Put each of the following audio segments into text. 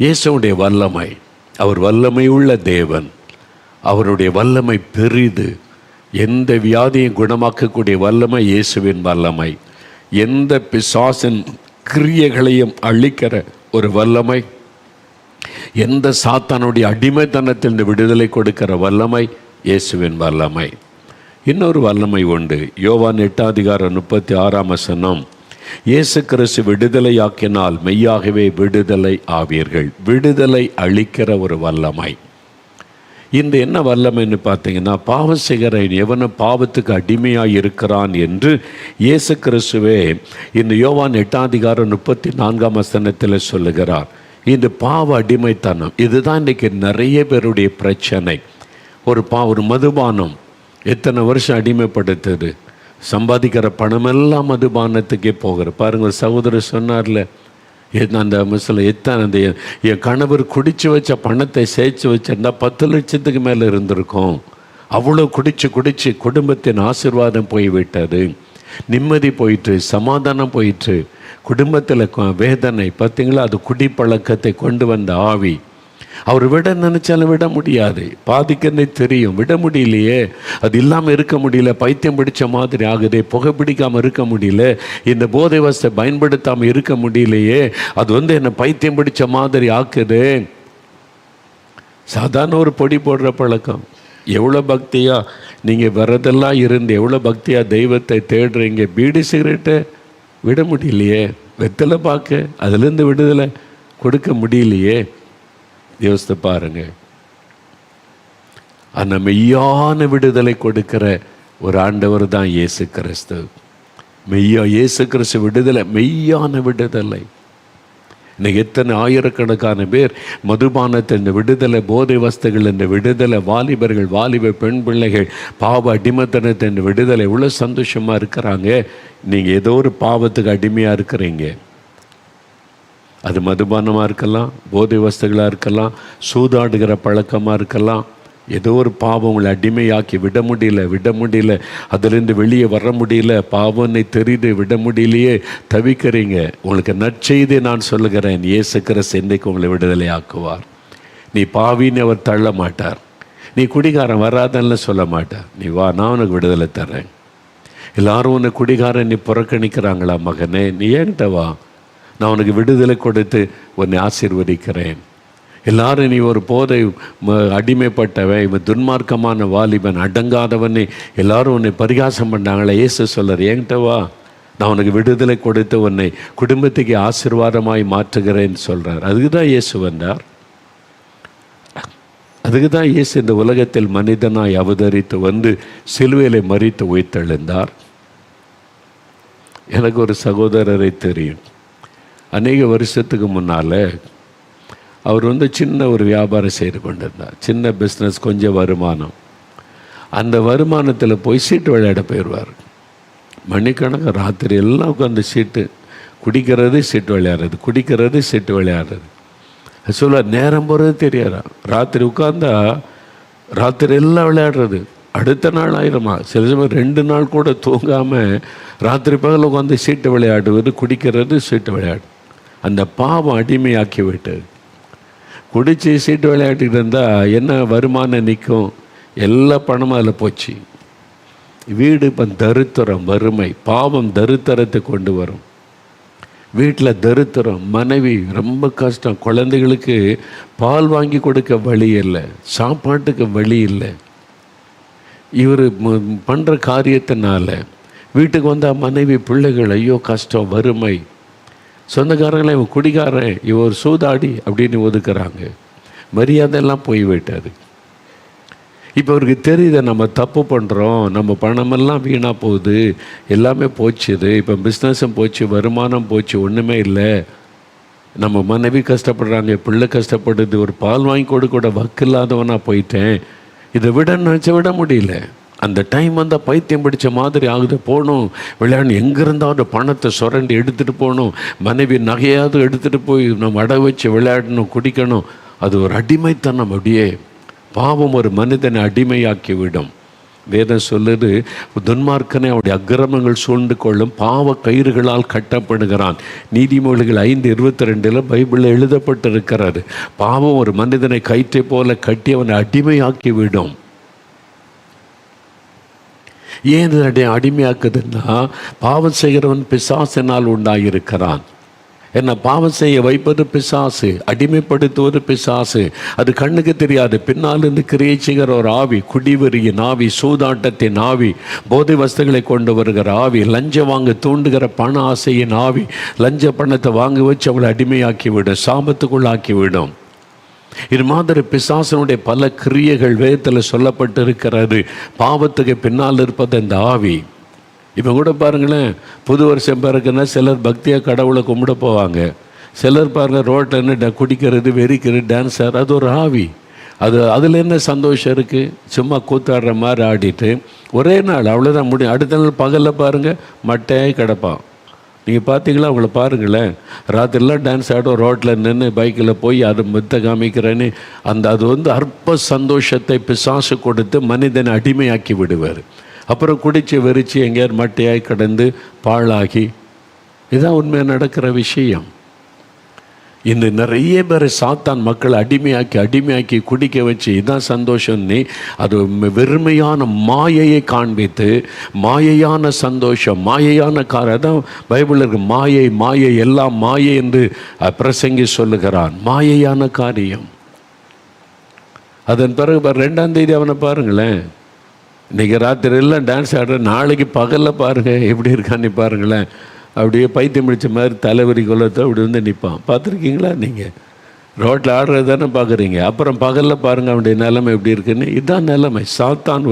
இயேசுவுடைய வல்லமை, அவர் வல்லமை உள்ள தேவன், அவருடைய வல்லமை பெரிது. எந்த வியாதியை குணமாக்கக்கூடிய வல்லமை இயேசுவின் வல்லமை. எந்த பிசாசின் கிரியைகளையும் அழிக்கிற ஒரு வல்லமை, எந்த சாத்தானுடைய அடிமைத்தனத்தில் விடுதலை கொடுக்கிற வல்லமை இயேசுவின் வல்லமை. இன்னொரு வல்லமை உண்டு. யோவான் 8:36 இயேசு கிறிஸ்து விடுதலையாக்கினால் மெய்யாகவே விடுதலை ஆவீர்கள். விடுதலை அளிக்கிற ஒரு வல்லமை. இந்த என்ன வல்லமைன்னு பார்த்தீங்கன்னா, பாவம் செய்கிற எவனும் பாவத்துக்கு அடிமையாக இருக்கிறான் என்று இயேசு கிறிஸ்துவே இந்த யோவான் 8:34 சொல்லுகிறார். இந்த பாவ அடிமைத்தனம் இதுதான் இன்றைக்கி நிறைய பேருடைய பிரச்சனை. ஒரு மதுபானம் எத்தனை வருஷம் அடிமைப்படுத்துது. சம்பாதிக்கிற பணமெல்லாம் மதுபானத்துக்கே போகிற பாருங்கள். சகோதரர் சொன்னார்ல, அந்த மிஸ்ல எத்தனை என் கணவர் குடிச்சு வச்ச பணத்தை சேர்த்து வச்சிருந்தா 10 லட்சத்துக்கு மேலே இருந்திருக்கும். அவ்வளோ குடிச்சு குடும்பத்தின் ஆசீர்வாதம் போய்விட்டது, நிம்மதி போயிட்டு, சமாதானம் போயிட்டு, குடும்பத்தில் வேதனை. பார்த்தீங்களா, அது குடிப்பழக்கத்தை கொண்டு வந்த ஆவி. அவர் விட நினைச்சாலும் விட முடியாது. பாதிக்கன்னு தெரியும், விட முடியலையே. அது இல்லாமல் இருக்க முடியல. பைத்தியம் பிடிச்ச மாதிரி ஆகுதே. புகை பிடிக்காமல் இருக்க முடியல. இந்த போதை வசத்தை பயன்படுத்தாமல் இருக்க முடியலையே. அது என்னை பைத்தியம் பிடிச்ச மாதிரி ஆக்குது. சாதாரண ஒரு பொடி போடுற பழக்கம். எவ்வளோ பக்தியாக நீங்கள் வரதெல்லாம் இருந்து எவ்வளோ பக்தியாக தெய்வத்தை தேடுறீங்க. பீடி சிகரெட்டை விட முடியலையே. வெத்தலை பார்க்க அதுலேருந்து விடுதலை கொடுக்க முடியலையே. யோசித்து பாருங்க. அந்த மெய்யான விடுதலை கொடுக்கிற ஒரு ஆண்டவர் தான் இயேசு கிறிஸ்து. இயேசு கிறிஸ்து விடுதலை, மெய்யான விடுதலை. இன்னைக்கு எத்தனை ஆயிரக்கணக்கான பேர் மதுபானத்தின் விடுதலை, போதை வஸ்துகள் இந்த விடுதலை, வாலிபர்கள், வாலிப பெண் பிள்ளைகள் பாவ அடிமைத்தனத்தின் விடுதலை எவ்வளோ சந்தோஷமாக இருக்கிறாங்க. நீங்கள் ஏதோ ஒரு பாவத்துக்கு அடிமையாக இருக்கிறீங்க. அது மதுபானமாக இருக்கலாம், போதை வஸ்துகளாக இருக்கலாம், சூதாடுகிற பழக்கமாக இருக்கலாம். ஏதோ ஒரு பாவம் உங்களை அடிமையாக்கி விட முடியல, அதிலிருந்து வெளியே வர முடியல. பாவனை தெரிந்து விட முடியலையே, தவிக்கிறீங்க. உங்களுக்கு நற்செய்தி நான் சொல்லுகிறேன், இயேசு கிறிஸ்து இன்றைக்கு உங்களை விடுதலை ஆக்குவார். நீ பாவின்னு அவர் தள்ள மாட்டார். நீ குடிகாரன் வராதன்னு சொல்ல மாட்டார். நீ வா, நான் உனக்கு விடுதலை தர்றேன். எல்லாரும் உன்னை குடிகாரன் நீ புறக்கணிக்கிறாங்களா மகனே, நீ ஏன்ட்ட வா, நான் உனக்கு விடுதலை கொடுத்து உன்னை ஆசீர்வதிக்கிறேன். எல்லாரும் நீ ஒரு போதை அடிமைப்பட்டவன், இவன் துன்மார்க்கமான வாலிபன், அடங்காதவனே, எல்லாரும் உன்னை பரிகாசம் பண்ணாங்களே. இயேசு சொல்கிறார், என்கிட்ட வா, நான் உனக்கு விடுதலை கொடுத்து உன்னை குடும்பத்துக்கு ஆசீர்வாதமாய் மாற்றுகிறேன்னு சொல்கிறார். அதுக்கு தான் இயேசு வந்தார். அதுக்கு தான் இயேசு இந்த உலகத்தில் மனிதனாய் அவதரித்து சிலுவையிலே மரித்து உயிர்த்தெழுந்தார். எனக்கு ஒரு சகோதரரை தெரியும். அநேக வருஷத்துக்கு முன்னால் அவர் சின்ன ஒரு வியாபாரம் செய்து கொண்டிருந்தார். சின்ன பிஸ்னஸ், கொஞ்சம் வருமானம். அந்த வருமானத்தில் போய் சீட்டு விளையாட போயிடுவார். மணிக்கணக்கு ராத்திரி எல்லாம் உட்காந்து சீட்டு குடிக்கிறது, சீட்டு விளையாடுறது. சொல்ல நேரம் போகிறது தெரியாதா. ராத்திரி உட்காந்தா ராத்திரி எல்லாம் விளையாடுறது. அடுத்த நாள் ஆயிரமா, சில சமயம் 2 நாள் கூட தூங்காமல் ராத்திரி பகல் உட்காந்து சீட்டு விளையாடுவது, குடிக்கிறது, சீட்டு விளையாடு. அந்த பாவம் அடிமையாக்கி விட்டது. குடித்து சீட்டு விளையாடிட்டு இருந்தால் என்ன வருமானம் நிற்கும்? எல்லா பணமும் அதில் போச்சு. வீடு இப்போ தரித்திரம், வறுமை, பாவம் தரித்திரத்தை கொண்டு வரும். வீட்டில் தரித்திரம், மனைவி ரொம்ப கஷ்டம், குழந்தைகளுக்கு பால் வாங்கி கொடுக்க வழி இல்லை, சாப்பாட்டுக்கு வழி இல்லை. இவர் பண்ணுற காரியத்தினால வீட்டுக்கு வந்தால் மனைவி, பிள்ளைகள் ஐயோ கஷ்டம், வறுமை. சொந்தக்காரங்களை இவன் குடிகாரன், இவன் ஒரு சூதாடி அப்படின்னு ஒதுக்குறாங்க. மரியாதையெல்லாம் போய்விட்டாது. இப்போ அவருக்கு தெரியுது நம்ம தப்பு பண்ணுறோம், நம்ம பணமெல்லாம் வீணாக போகுது, எல்லாமே போச்சுது. இப்போ பிஸ்னஸும் போச்சு, வருமானம் போச்சு, ஒன்றுமே இல்லை. நம்ம மனைவி கஷ்டப்படுறாங்க, பிள்ளை கஷ்டப்படுது, ஒரு பால் வாங்கி கொடுக்க வக்கு இல்லாதவனாக போயிட்டேன். இதை நினச்ச விட முடியல. அந்த டைம் வந்தால் பைத்தியம் பிடிச்ச மாதிரி ஆகுது. போகணும் விளையாடணும், எங்கேருந்தாவது பணத்தை சுரண்டி எடுத்துகிட்டு போகணும், மனைவி நகையாவது எடுத்துகிட்டு போய் நம்ம அடை வச்சு விளையாடணும், குடிக்கணும். அது ஒரு அடிமைத்தனம். அப்படியே பாவம் ஒரு மனிதனை அடிமையாக்கி விடும். வேதம் சொல்லுது, துன்மார்க்கனை அவருடைய அக்கிரமங்கள் சூழ்ந்து கொள்ளும் பாவ கயிறுகளால் கட்டப்படுகிறான். நீதிமொழிகள் 5:22 பைபிளில் எழுதப்பட்டிருக்கிறது. பாவம் ஒரு மனிதனை கயிற்றை போல கட்டி அவனை அடிமையாக்கி விடும். ஏன் அடிமையாக்குதுன்னா, பாவம் செய்கிறவன் பிசாசினால் உண்டாயிருக்கிறான். என்ன பாவம் செய்ய வைப்பது பிசாசு, அடிமைப்படுத்துவது பிசாசு. அது கண்ணுக்கு தெரியாது. பின்னால் இருந்து கிரியை செய்கிற ஒரு ஆவி, குடிவெறியின் ஆவி, சூதாட்டத்தின் ஆவி, போதை வஸ்துகளை கொண்டு வருகிற ஆவி, லஞ்சம் வாங்க தூண்டுகிற பண ஆசையின் ஆவி, லஞ்ச பணத்தை வாங்கி வச்சு அவளை அடிமையாக்கி விடும், சாபத்துக்குள்ளாக்கி விடும். இது மாதிரி பிசாசனுடைய பல கிரியைகள் வேதத்தில் சொல்லப்பட்டு இருக்கிறது. பாவத்துக்கு பின்னால் இருப்பது இந்த ஆவி. இப்போ கூட பாருங்களேன், புது வருஷம் பிறகுன்னா சிலர் பக்தியாக கடவுளை கும்பிட போவாங்க. சிலர் பாருங்கள் ரோட்டில் என்ன குடிக்கிறது, வெறிக்கிறது, டான்ஸர். அது ஒரு ஆவி. அதில் என்ன சந்தோஷம் இருக்குது? சும்மா கூத்தாடுற மாதிரி ஆடிட்டு ஒரே நாள் அவ்வளோதான் முடியும். அடுத்த நாள் பகலில் பாருங்கள் மட்டையாகி கிடப்பான். நீங்கள் பார்த்தீங்களா? அவங்கள பாருங்களேன், ராத்திரிலாம் டான்ஸ் ஆடும், ரோட்டில் நின்று பைக்கில் போய் அது மித்த காமிக்கிறேன்னு அது அற்ப சந்தோஷத்தை பிசாசு கொடுத்து மனிதனை அடிமையாக்கி விடுவார். அப்புறம் குடித்து வெறிச்சு எங்கேயார் மட்டையாய் கடந்து பாழாகி. இதுதான் உண்மையாக நடக்கிற விஷயம். இந்த நிறைய பேர் சாத்தான் மக்களை அடிமையாக்கி குடிக்க வச்சு இதான் சந்தோஷம்னு அது வெறுமையான மாயையை காண்பித்து, மாயையான சந்தோஷம், மாயையான அதான் பைபிளில் இருக்கு, மாயை எல்லாம் மாயை என்று பிரசங்கி சொல்லுகிறான். மாயையான காரியம். அதன் பிறகு 2ஆம் தேதி அவனை பாருங்களேன், இன்றைக்கி ராத்திரி எல்லாம் டான்ஸ் ஆடுற, நாளைக்கு பகலில் பாருங்கள் எப்படி இருக்கான்னு பாருங்களேன். அப்படியே பைத்தியம் பிடிச்ச மாதிரி தலைவரி கொள்ளத்தை அப்படி நிற்பான். பார்த்துருக்கீங்களா? நீங்கள் ரோட்டில் ஆடுறது தானே பார்க்குறீங்க. அப்புறம் பகலில் பாருங்கள் அவனுடைய நிலைமை எப்படி இருக்குன்னு. இதுதான் நிலைமை. சாத்தான்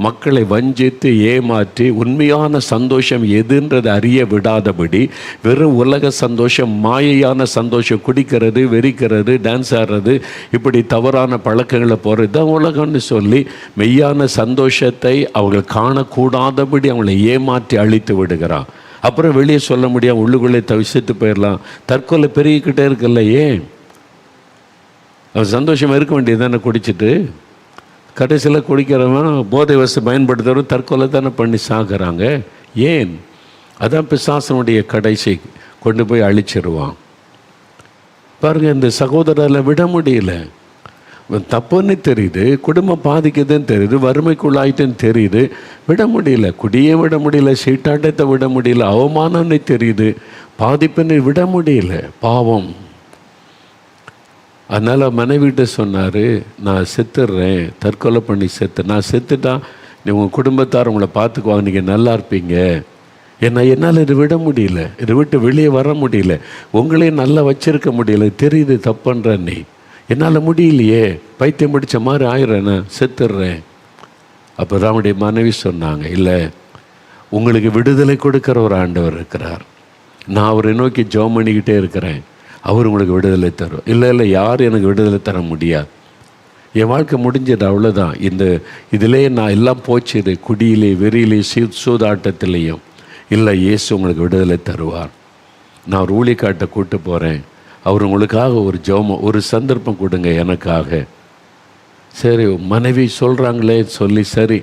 மக்களை வஞ்சித்து ஏமாற்றி உண்மையான சந்தோஷம் எதுன்றதை அறிய விடாதபடி வெறும் உலக சந்தோஷம், மாயையான சந்தோஷம், குடிக்கிறது, வெறிக்கிறது, டான்ஸ் ஆடுறது, இப்படி தவறான பழக்கங்களை போகிறது தான் உலகம்னு சொல்லி மெய்யான சந்தோஷத்தை அவங்க காணக்கூடாதபடி அவங்களை ஏமாற்றி அழித்து விடுகிறான். அப்புறம் வெளியே சொல்ல முடியாமல் உள்ளுக்குள்ளே தவிசித்து போயிடலாம். தற்கொலை பெருகிக்கிட்டே இருக்குல்ல. ஏன்? அவன் சந்தோஷமாக இருக்க வேண்டியது தானே குடிச்சிட்டு. கடைசியில் குடிக்கிறவன், போதை வசதி பயன்படுத்துகிறவன் தற்கொலை தானே பண்ணி சாகிறாங்க. ஏன்? அதான் பிசாசனுடைய கடைசி கொண்டு போய் அழிச்சிருவான். பாருங்கள், இந்த சகோதரரை விட முடியல. தப்புன்னு தெரியுது, குடும்பம் பாதிக்குதுன்னு தெரியுது, வறுமைக்குள்ளாயிட்டுன்னு தெரியுது, விட முடியல. குடியே விட முடியல, சீட்டாட்டத்தை விட முடியல, அவமானம்னு தெரியுது, பாதிப்புன்னு விட முடியல. பாவம். அதனால் மனைவிட்ட சொன்னார், நான் செத்துடுறேன், தற்கொலை பண்ணி நான் செத்துட்டா உங்கள் குடும்பத்தார் உங்களை பார்த்துக்குவாங்க, நீங்கள் நல்லா இருப்பீங்க. என்னால் இதை விட முடியல, இதை விட்டு வெளியே வர முடியல, உங்களையும் நல்லா வச்சிருக்க முடியல, தெரியுது தப்புன்ற நீ, என்னால் முடியலையே, பைத்தியம் பிடிச்ச மாதிரி ஆயிடுறேன், நான் செத்துடுறேன். அப்போ அவனுடைய மனைவி சொன்னாங்க, இல்லை, உங்களுக்கு விடுதலை கொடுக்குற ஒரு ஆண்டவர் இருக்கிறார், நான் அவரை நோக்கி ஜெபம் பண்ணிக்கிட்டே இருக்கிறேன், அவர் உங்களுக்கு விடுதலை தரும். இல்லை, யாரும் எனக்கு விடுதலை தர முடியாது, என் வாழ்க்கை முடிஞ்சது, அவ்வளோதான். இதிலே நான் எல்லாம் போச்சுது, குடியிலே, வெறியிலே, சூதாட்டத்திலையும். இல்லை, இயேசு உங்களுக்கு விடுதலை தருவார். நான் ஒரு ஊழியக்காட்டை கூப்பிட்டு போகிறேன், அவர் உங்களுக்காக ஒரு ஜெபம், ஒரு சந்தர்ப்பம் கொடுங்க எனக்காக. சரி, மனைவி சொல்கிறாங்களே சொல்லி, சரி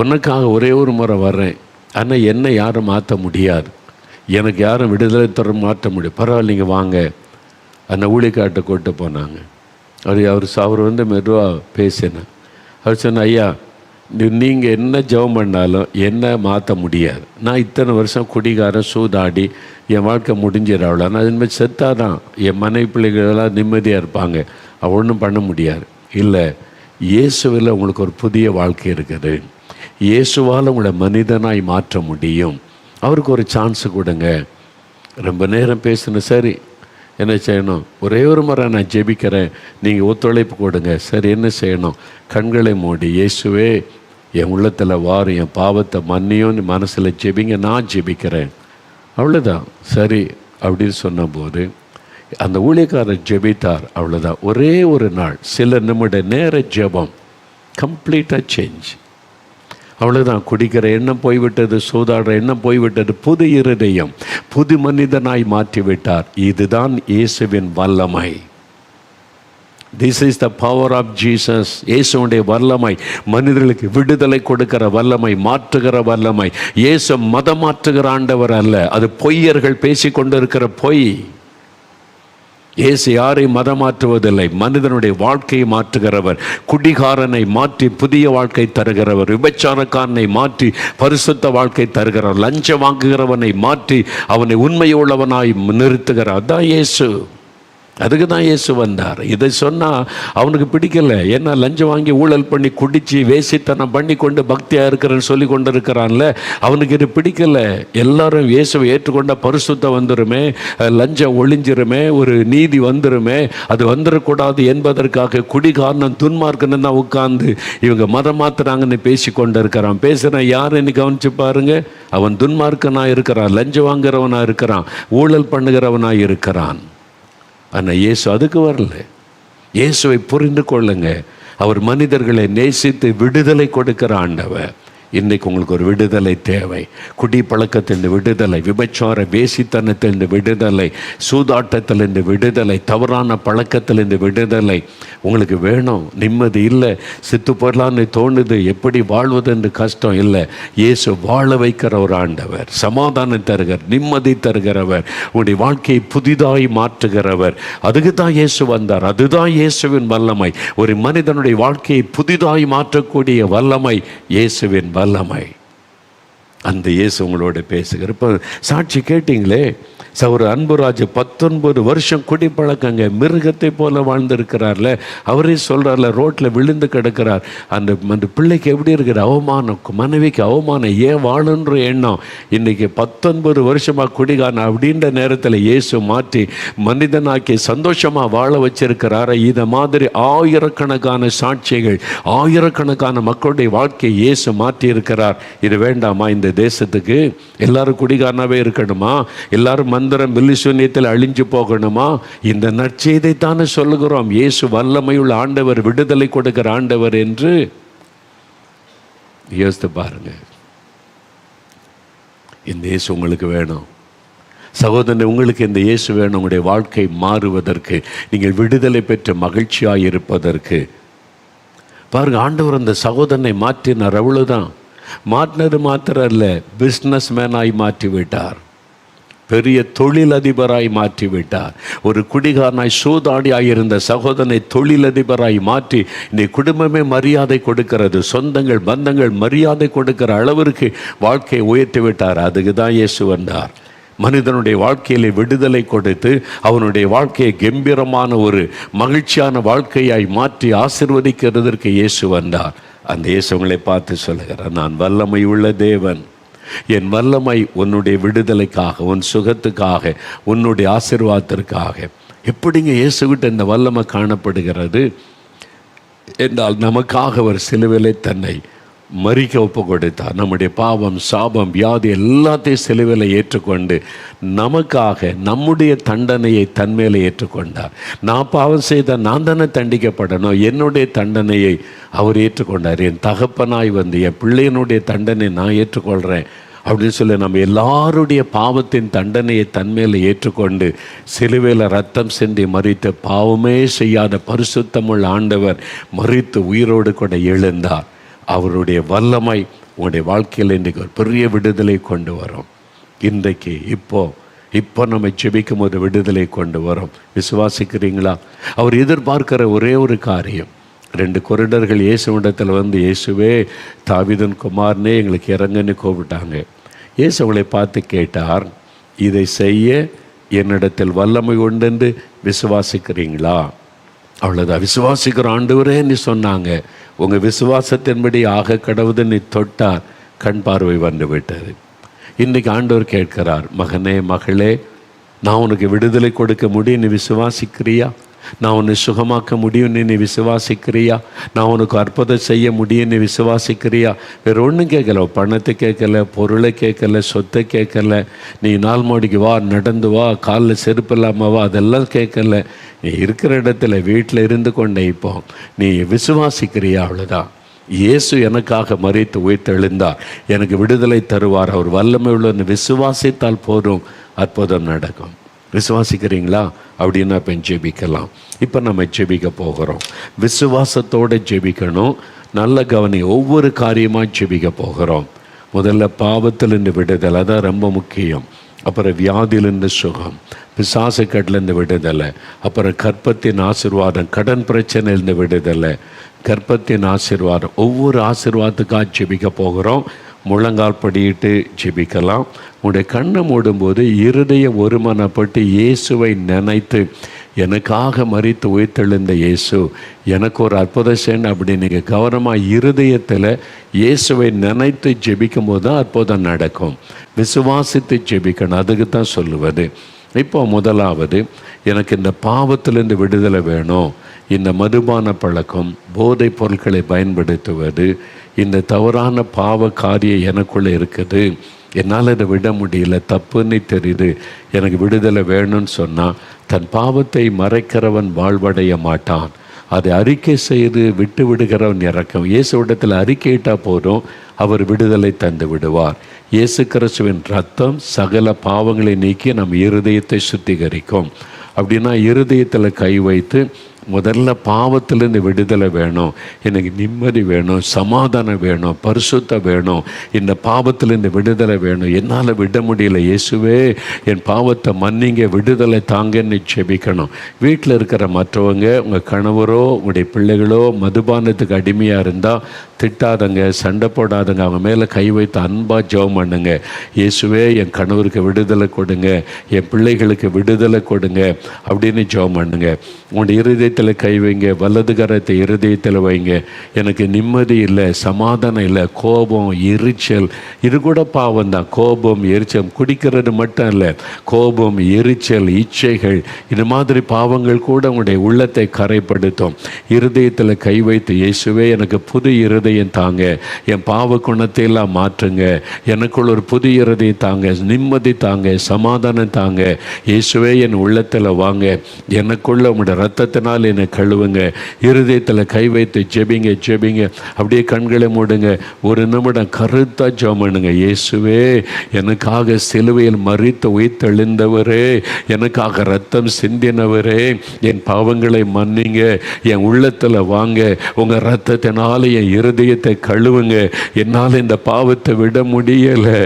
உனக்காக ஒரே ஒரு முறை வர்றேன், ஆனால் என்னை யாரும் மாற்ற முடியாது, எனக்கு யாரும் விடுதலை தர மாற்ற முடியும், பரவாயில்ல நீங்கள் வாங்க. அந்த ஊழியக்காட்டை கூப்பிட்டு போனாங்க. அவர் மெதுவாக பேசினேன். அவர் சொன்ன, ஐயா நீங்கள் என்ன ஜெபம் பண்ணாலும் என்ன மாற்ற முடியாது, நான் இத்தனை வருஷம் குடிகாரன், சூதாடி என் வாழ்க்கை முடிஞ்சிடவில்லை, நான் இதுமாதிரி செத்தாதான் என் மனைவி பிள்ளைகளெல்லாம் நிம்மதியாக இருப்பாங்க, அவள் ஒன்றும் பண்ண முடியாது. இல்லை, இயேசுவில் உங்களுக்கு ஒரு புதிய வாழ்க்கை இருக்குது, இயேசுவால் உங்களை மனிதனாய் மாற்ற முடியும், அவருக்கு ஒரு சான்ஸு கொடுங்க. ரொம்ப நேரம் பேசணும். சரி, என்ன செய்யணும்? ஒரே ஒரு முறை நான் ஜெபிக்கிறேன், நீங்கள் ஒத்துழைப்பு கொடுங்க. சரி, என்ன செய்யணும்? கண்களை மூடி, இயேசுவே என் உள்ளத்தில் வாரும், என் பாவத்தை மன்னியோன்னு மனசில் ஜெபிங்க, நான் ஜெபிக்கிறேன், அவ்வளோதான். சரி அப்படின்னு சொன்னபோது அந்த ஊழியக்காரர் ஜெபித்தார், அவ்வளோதான். ஒரே ஒரு நாள், சில நிமிட நேர ஜெபம், கம்ப்ளீட்டாக சேஞ்ச், அவ்வளோதான். குடிக்கிற எண்ணம் போய்விட்டது, சூதாடுற எண்ணம் போய்விட்டது, புது இருதயம், புது மனிதனாய் மாற்றிவிட்டார். இதுதான் இயேசுவின் வல்லமை. This is the power of Jesus. இயேசுடைய வல்லமை, மனிதர்களுக்கு விடுதலை கொடுக்கிற வல்லமை, மாற்றுகிற வல்லமை. இயேசு மதம் மாற்றுகிற ஆண்டவர் அல்ல, அது பொய்யர்கள் பேசிக்கொண்டிருக்கிற பொய். இயேசு யாரை மதம் மாற்றுவதில்லை, மனிதனுடைய வாழ்க்கையை மாற்றுகிறவர். குடிகாரனை மாற்றி புதிய வாழ்க்கை தருகிறவர், விபச்சாரக்காரனை மாற்றி பரிசுத்த வாழ்க்கை தருகிறவர், லஞ்சம் வாங்குகிறவனை மாற்றி அவனை உண்மையுள்ளவனாய் நிறுத்துகிறார். அதான் இயேசு. அதுக்கு தான் இயேசு வந்தார். இதை சொன்னால் அவனுக்கு பிடிக்கலை. ஏன்னா லஞ்சம் வாங்கி ஊழல் பண்ணி குடித்து வேசித்தனம் பண்ணி கொண்டு பக்தியாக இருக்கிறன்னு சொல்லி கொண்டு இருக்கிறான்ல, அவனுக்கு இது பிடிக்கலை. எல்லாரும் இயேசுவை ஏற்றுக்கொண்ட பரிசுத்தம் வந்துருமே, லஞ்சம் ஒளிஞ்சிருமே, ஒரு நீதி வந்துருமே, அது வந்துடக்கூடாது என்பதற்காக குடிகாரணம் துன்மார்க்கன்னு தான் உட்கார்ந்து இவங்க மதம் மாத்துறாங்கன்னு பேசி கொண்டு இருக்கிறான். பேசுகிறேன் யாருன்னு கவனிச்சு பாருங்க. அவன் துன்மார்க்கனாக இருக்கிறான், லஞ்சம் வாங்குறவனாக இருக்கிறான், ஊழல் பண்ணுகிறவனாக இருக்கிறான். ஆனால் இயேசு அதுக்கு வரல. இயேசுவை புரிந்து கொள்ளுங்க. அவர் மனிதர்களை நேசித்து விடுதலை கொடுக்கிற ஆண்டவர். இன்றைக்கு உங்களுக்கு ஒரு விடுதலை தேவை. குடி பழக்கத்திலிருந்து விடுதலை, விபச்சார வேசித்தனத்திலிருந்து விடுதலை, சூதாட்டத்திலிருந்து விடுதலை, தவறான பழக்கத்திலிருந்து விடுதலை உங்களுக்கு வேணும். நிம்மதி இல்லை, சித்து போடலான்னு தோணுது, எப்படி வாழ்வதென்று கஷ்டம் இல்லை. இயேசு வாழ வைக்கிற ஒரு ஆண்டவர், சமாதானம் தருகிறவர், நிம்மதி தருகிறவர், உங்களுடைய வாழ்க்கையை புதிதாய் மாற்றுகிறவர். அதுக்கு தான் இயேசு வந்தார். அதுதான் இயேசுவின் வல்லமை. ஒரு மனிதனுடைய வாழ்க்கையை புதிதாய் மாற்றக்கூடிய வல்லமை இயேசுவின் வல்லமை. அந்த இயேசு உங்களோட பேசுகிற. இப்போ சாட்சி கேட்டீங்களே, ஒரு அன்புராஜ் 19 வருஷம் குடிப்பழக்கங்க, மிருகத்தை போல வாழ்ந்திருக்கிறார்ல. அவரே சொல்கிறார்ல, ரோட்டில் விழுந்து கிடக்கிறார். அந்த பிள்ளைக்கு எப்படி இருக்கிற அவமானம், மனைவிக்கு அவமானம், ஏன் வாழன்ற எண்ணம். இன்றைக்கி 19 வருஷமாக குடிகாரன் அப்படின்ற நேரத்தில் இயேசு மாற்றி மனிதனாக்கி சந்தோஷமாக வாழ வச்சிருக்கிறார. இதை மாதிரி ஆயிரக்கணக்கான சாட்சிகள், ஆயிரக்கணக்கான மக்களுடைய வாழ்க்கையை இயேசு மாற்றி இருக்கிறார். இது வேண்டாமா இந்த தேசத்துக்கு? எல்லாரும் குடிகாரனாகவே இருக்கணுமா? எல்லாரும் மந்திரம் பில்லிசூன்யத்தில் அழிஞ்சு போகணுமா? இந்த நற்செய்தை தானே சொல்லுகிறோம். இயேசு வல்லமையுள்ள ஆண்டவர், விடுதலை கொடுக்கிற ஆண்டவர் என்று யோசித்து பாருங்க. இந்த இயேசு உங்களுக்கு வேணும் சகோதரன். உங்களுக்கு இந்த இயேசு வேணும். உங்களுடைய வாழ்க்கை மாறுவதற்கு, நீங்கள் விடுதலை பெற்ற மகிழ்ச்சியாக இருப்பதற்கு. பாருங்க, ஆண்டவர் அந்த சகோதரனை மாற்றினார். அவ்வளவுதான். மாற்றினது மாத்திரம் அல்ல, பிஸ்னஸ் மேனாய் மாற்றிவிட்டார், பெரிய தொழிலதிபராய் மாற்றிவிட்டார். ஒரு குடிகாரனாய் சூதாடியாய் இருந்த சகோதரனை தொழிலதிபராய் மாற்றி இந்த குடும்பமே மரியாதை கொடுக்கிறது, சொந்தங்கள் பந்தங்கள் மரியாதை கொடுக்கிற அளவிற்கு வாழ்க்கையை உயர்த்தி விட்டார். அதுக்கு தான் இயேசு வந்தார். மனிதனுடைய வாழ்க்கையிலே விடுதலை கொடுத்து அவனுடைய வாழ்க்கையை கம்பீரமான ஒரு மகிழ்ச்சியான வாழ்க்கையாய் மாற்றி ஆசீர்வதிக்கிறதற்கு இயேசு வந்தார். அந்த இயேசு உங்களை பார்த்து சொல்லுகிறார், நான் வல்லமை உள்ள தேவன். என் வல்லமை உன்னுடைய விடுதலைக்காக, உன் சுகத்துக்காக, உன்னுடைய ஆசீர்வாதத்திற்காக. எப்படிங்க இயேசுகிட்ட இந்த வல்லமை காணப்படுகிறது என்றால், நமக்காக அவர் சிலுவையிலே தன்னை மரிக்க ஒப்பு கொடுத்தார். நம்முடைய பாவம், சாபம், வியாதி எல்லாத்தையும் சிலுவையில் ஏற்றுக்கொண்டு நமக்காக நம்முடைய தண்டனையை தன்மையில ஏற்றுக்கொண்டார். நான் பாவம் செய்த நான் தானே தண்டிக்கப்படணும், என்னுடைய தண்டனையை அவர் ஏற்றுக்கொண்டார். என் தகப்பனாய் வந்து என் பிள்ளையனுடைய தண்டனை நான் ஏற்றுக்கொள்கிறேன் அப்படின்னு சொல்லி நம்ம எல்லாருடைய பாவத்தின் தண்டனையை தன்மையில் ஏற்றுக்கொண்டு சிலுவையில் ரத்தம் சிந்தி மரித்து பாவமே செய்யாத பரிசுத்தமுள்ள ஆண்டவர் மரித்து உயிரோடு கூட எழுந்தார். அவருடைய வல்லமை உங்களுடைய வாழ்க்கையில் இன்றைக்கு ஒரு பெரிய விடுதலை கொண்டு வரும். இன்றைக்கு இப்போ நம்ம ஜெபிக்கும் போது விடுதலை கொண்டு வரும். விசுவாசிக்கிறீங்களா? அவர் எதிர்பார்க்கிற ஒரே ஒரு காரியம். 2 குருடர்கள் இயேசுவிடத்தில் வந்து, இயேசுவே தாவீதின் குமாரனே எங்களுக்கு இறங்குன்னு கூப்பிட்டாங்க. இயேசு அவளை பார்த்து கேட்டார், இதை செய்ய என்னிடத்தில் வல்லமை உண்டென்று விசுவாசிக்கிறீங்களா? அவ்வளோதான். விசுவாசிக்கிற ஆண்டவரேன்னு சொன்னாங்க. உங்கள் விசுவாசத்தின்படி ஆக கடவுதுன்னு தொட்டார், கண் பார்வை வந்து விட்டது. இன்றைக்கி ஆண்டவர் கேட்கிறார், மகனே மகளே, நான் உனக்கு விடுதலை கொடுக்க முடியும், நீ விசுவாசிக்கிறியா? நான் உன்னை சுகமாக்க முடியும்னு நீ விசுவாசிக்கிறியா? நான் உனக்கு அற்புதம் செய்ய முடியும்னு விசுவாசிக்கிறியா? வேறு ஒன்றும் கேட்கல, பணத்தை கேட்கல, பொருளை கேட்கல, சொத்தை கேட்கல, நீ நாள் மாடிக்கு வா, நடந்து வா, காலில் செருப்பு இல்லாமல் வா, அதெல்லாம் கேட்கல. நீ இருக்கிற இடத்துல வீட்டில் இருந்து கொண்டே இப்போ நீ விசுவாசிக்கிறியா? அவ்வளோதான். இயேசு எனக்காக மரித்து உயிர்த்தெழுந்தார், எனக்கு விடுதலை தருவார், அவர் வல்லமை உள்ளன்னு விசுவாசித்தால் போதும், அற்புதம் நடக்கும். விசுவாசிக்கிறீங்களா அப்படின்னா இப்போ ஜெபிக்கலாம். இப்போ நம்ம ஜெபிக்க போகிறோம். விசுவாசத்தோடு ஜெபிக்கணும். நல்ல கவனி, ஒவ்வொரு காரியமாக ஜெபிக்க போகிறோம். முதல்ல பாவத்திலிருந்து விடுதலை, அதான் ரொம்ப முக்கியம். அப்புறம் வியாதியிலிருந்து சுகம், பிசாசு கட்டிலேருந்து விடுதலை, அப்புறம் கர்ப்பத்தின் ஆசீர்வாதம், கடன் பிரச்சனையிலேருந்து விடுதலை, கர்ப்பத்தின் ஆசீர்வாதம். ஒவ்வொரு ஆசீர்வாதத்துக்காக ஜெபிக்க போகிறோம். முழங்கால் படியிட்டு ஜெபிக்கலாம். உங்களுடைய கண்ணை மூடும்போது இருதயம் ஒருமனப்பட்டு இயேசுவை நினைத்து, எனக்காக மரித்து உயிர்த்தெழுந்த இயேசு எனக்கு ஒரு அற்புதம் செய்யணும் அப்படி நீங்கள் கவனமாக இருதயத்தில் இயேசுவை நினைத்து ஜெபிக்கும் போது தான் அற்புதம் நடக்கும். விசுவாசித்து ஜெபிக்கணும், அதுக்கு தான் சொல்லுவது. இப்போ முதலாவது, எனக்கு இந்த பாவத்திலிருந்து விடுதலை வேணும். இந்த மதுபான பழக்கம், போதைப் பொருட்களை பயன்படுத்துவது, இந்த தவறான பாவ காரியம் எனக்குள்ளே இருக்குது, என்னால் இதை விட முடியல, தப்புன்னு தெரியுது, எனக்கு விடுதலை வேணும்னு சொன்னால், தன் பாவத்தை மறைக்கிறவன் வாழ்வடைய மாட்டான். அதை அறிக்கை செய்து விட்டு விடுகிறவன் இறக்கம். இயேசுவிடத்தில் அறிக்கையிட்டால் போதும், அவர் விடுதலை தந்து விடுவார். இயேசு கிறிஸ்துவின் ரத்தம் சகல பாவங்களை நீக்கி நம் இருதயத்தை சுத்திகரிக்கும். அப்படின்னா இருதயத்தில் கை வைத்து, முதல்ல பாவத்திலேருந்து விடுதலை வேணும், எனக்கு நிம்மதி வேணும், சமாதானம் வேணும், பரிசுத்தம் வேணும், இந்த பாவத்திலேருந்து விடுதலை வேணும், என்னால் விட முடியல, இயேசுவே என் பாவத்தை மன்னிங்க, விடுதலை தாங்கன்னு ஜெபிக்கணும். வீட்டில் இருக்கிற மற்றவங்க, உங்கள் கணவரோ உங்களுடைய பிள்ளைகளோ மதுபானத்துக்கு அடிமையாக இருந்தால் திட்டாதங்க, சண்டை போடாதங்க, அவங்க மேலே கை வைத்து அன்பாக ஜெபம் பண்ணுங்க. இயேசுவே என் கணவருக்கு விடுதலை கொடுங்க, என் பிள்ளைகளுக்கு விடுதலை கொடுங்க அப்படின்னு ஜெபம் பண்ணுங்க. உங்களுடைய இருதயத்தில் கை வைங்க, வலது கரத்தை இருதயத்தில் வைங்க. எனக்கு நிம்மதி இல்லை, சமாதானம் இல்லை, கோபம், எரிச்சல், இது கூட பாவம் தான். கோபம், எரிச்சல், குடிக்கிறது மட்டும் இல்லை, கோபம், எரிச்சல், இச்சைகள், இது மாதிரி பாவங்கள் கூட உங்களுடைய உள்ளத்தை கரைப்படுத்தும். இருதயத்தில் கை வைத்து, இயேசுவே எனக்கு புது இருதயம் தாங்க, என் பாவ குணத்தை எல்லாம் மாற்றுங்க, எனக்குள்ள ஒரு புது இருதயம் தாங்க, நிம்மதி தாங்க, சமாதானம் தாங்க, இயேசுவே என் உள்ளத்தில் வாங்க, எனக்குள்ள உங்களுடைய ரத்தத்தினால் என்னை கழுவுங்க. இருதயத்தில் கை வைத்து ஜெபிங்க ஜெபிங்க. அப்படியே கண்களை மூடுங்க, ஒரு நிமிடம் கருத்தாக ஜெபம் பண்ணுங்க. இயேசுவே எனக்காக சிலுவையில் மரித்து உயிர்த்தெழுந்தவரே, எனக்காக ரத்தம் சிந்தினவரே, என் பாவங்களை மன்னிங்க, என் உள்ளத்தில் வாங்க, உங்கள் ரத்தத்தினால என் இருதயத்தை கழுவுங்க. என்னால் இந்த பாவத்தை விட முடியலை,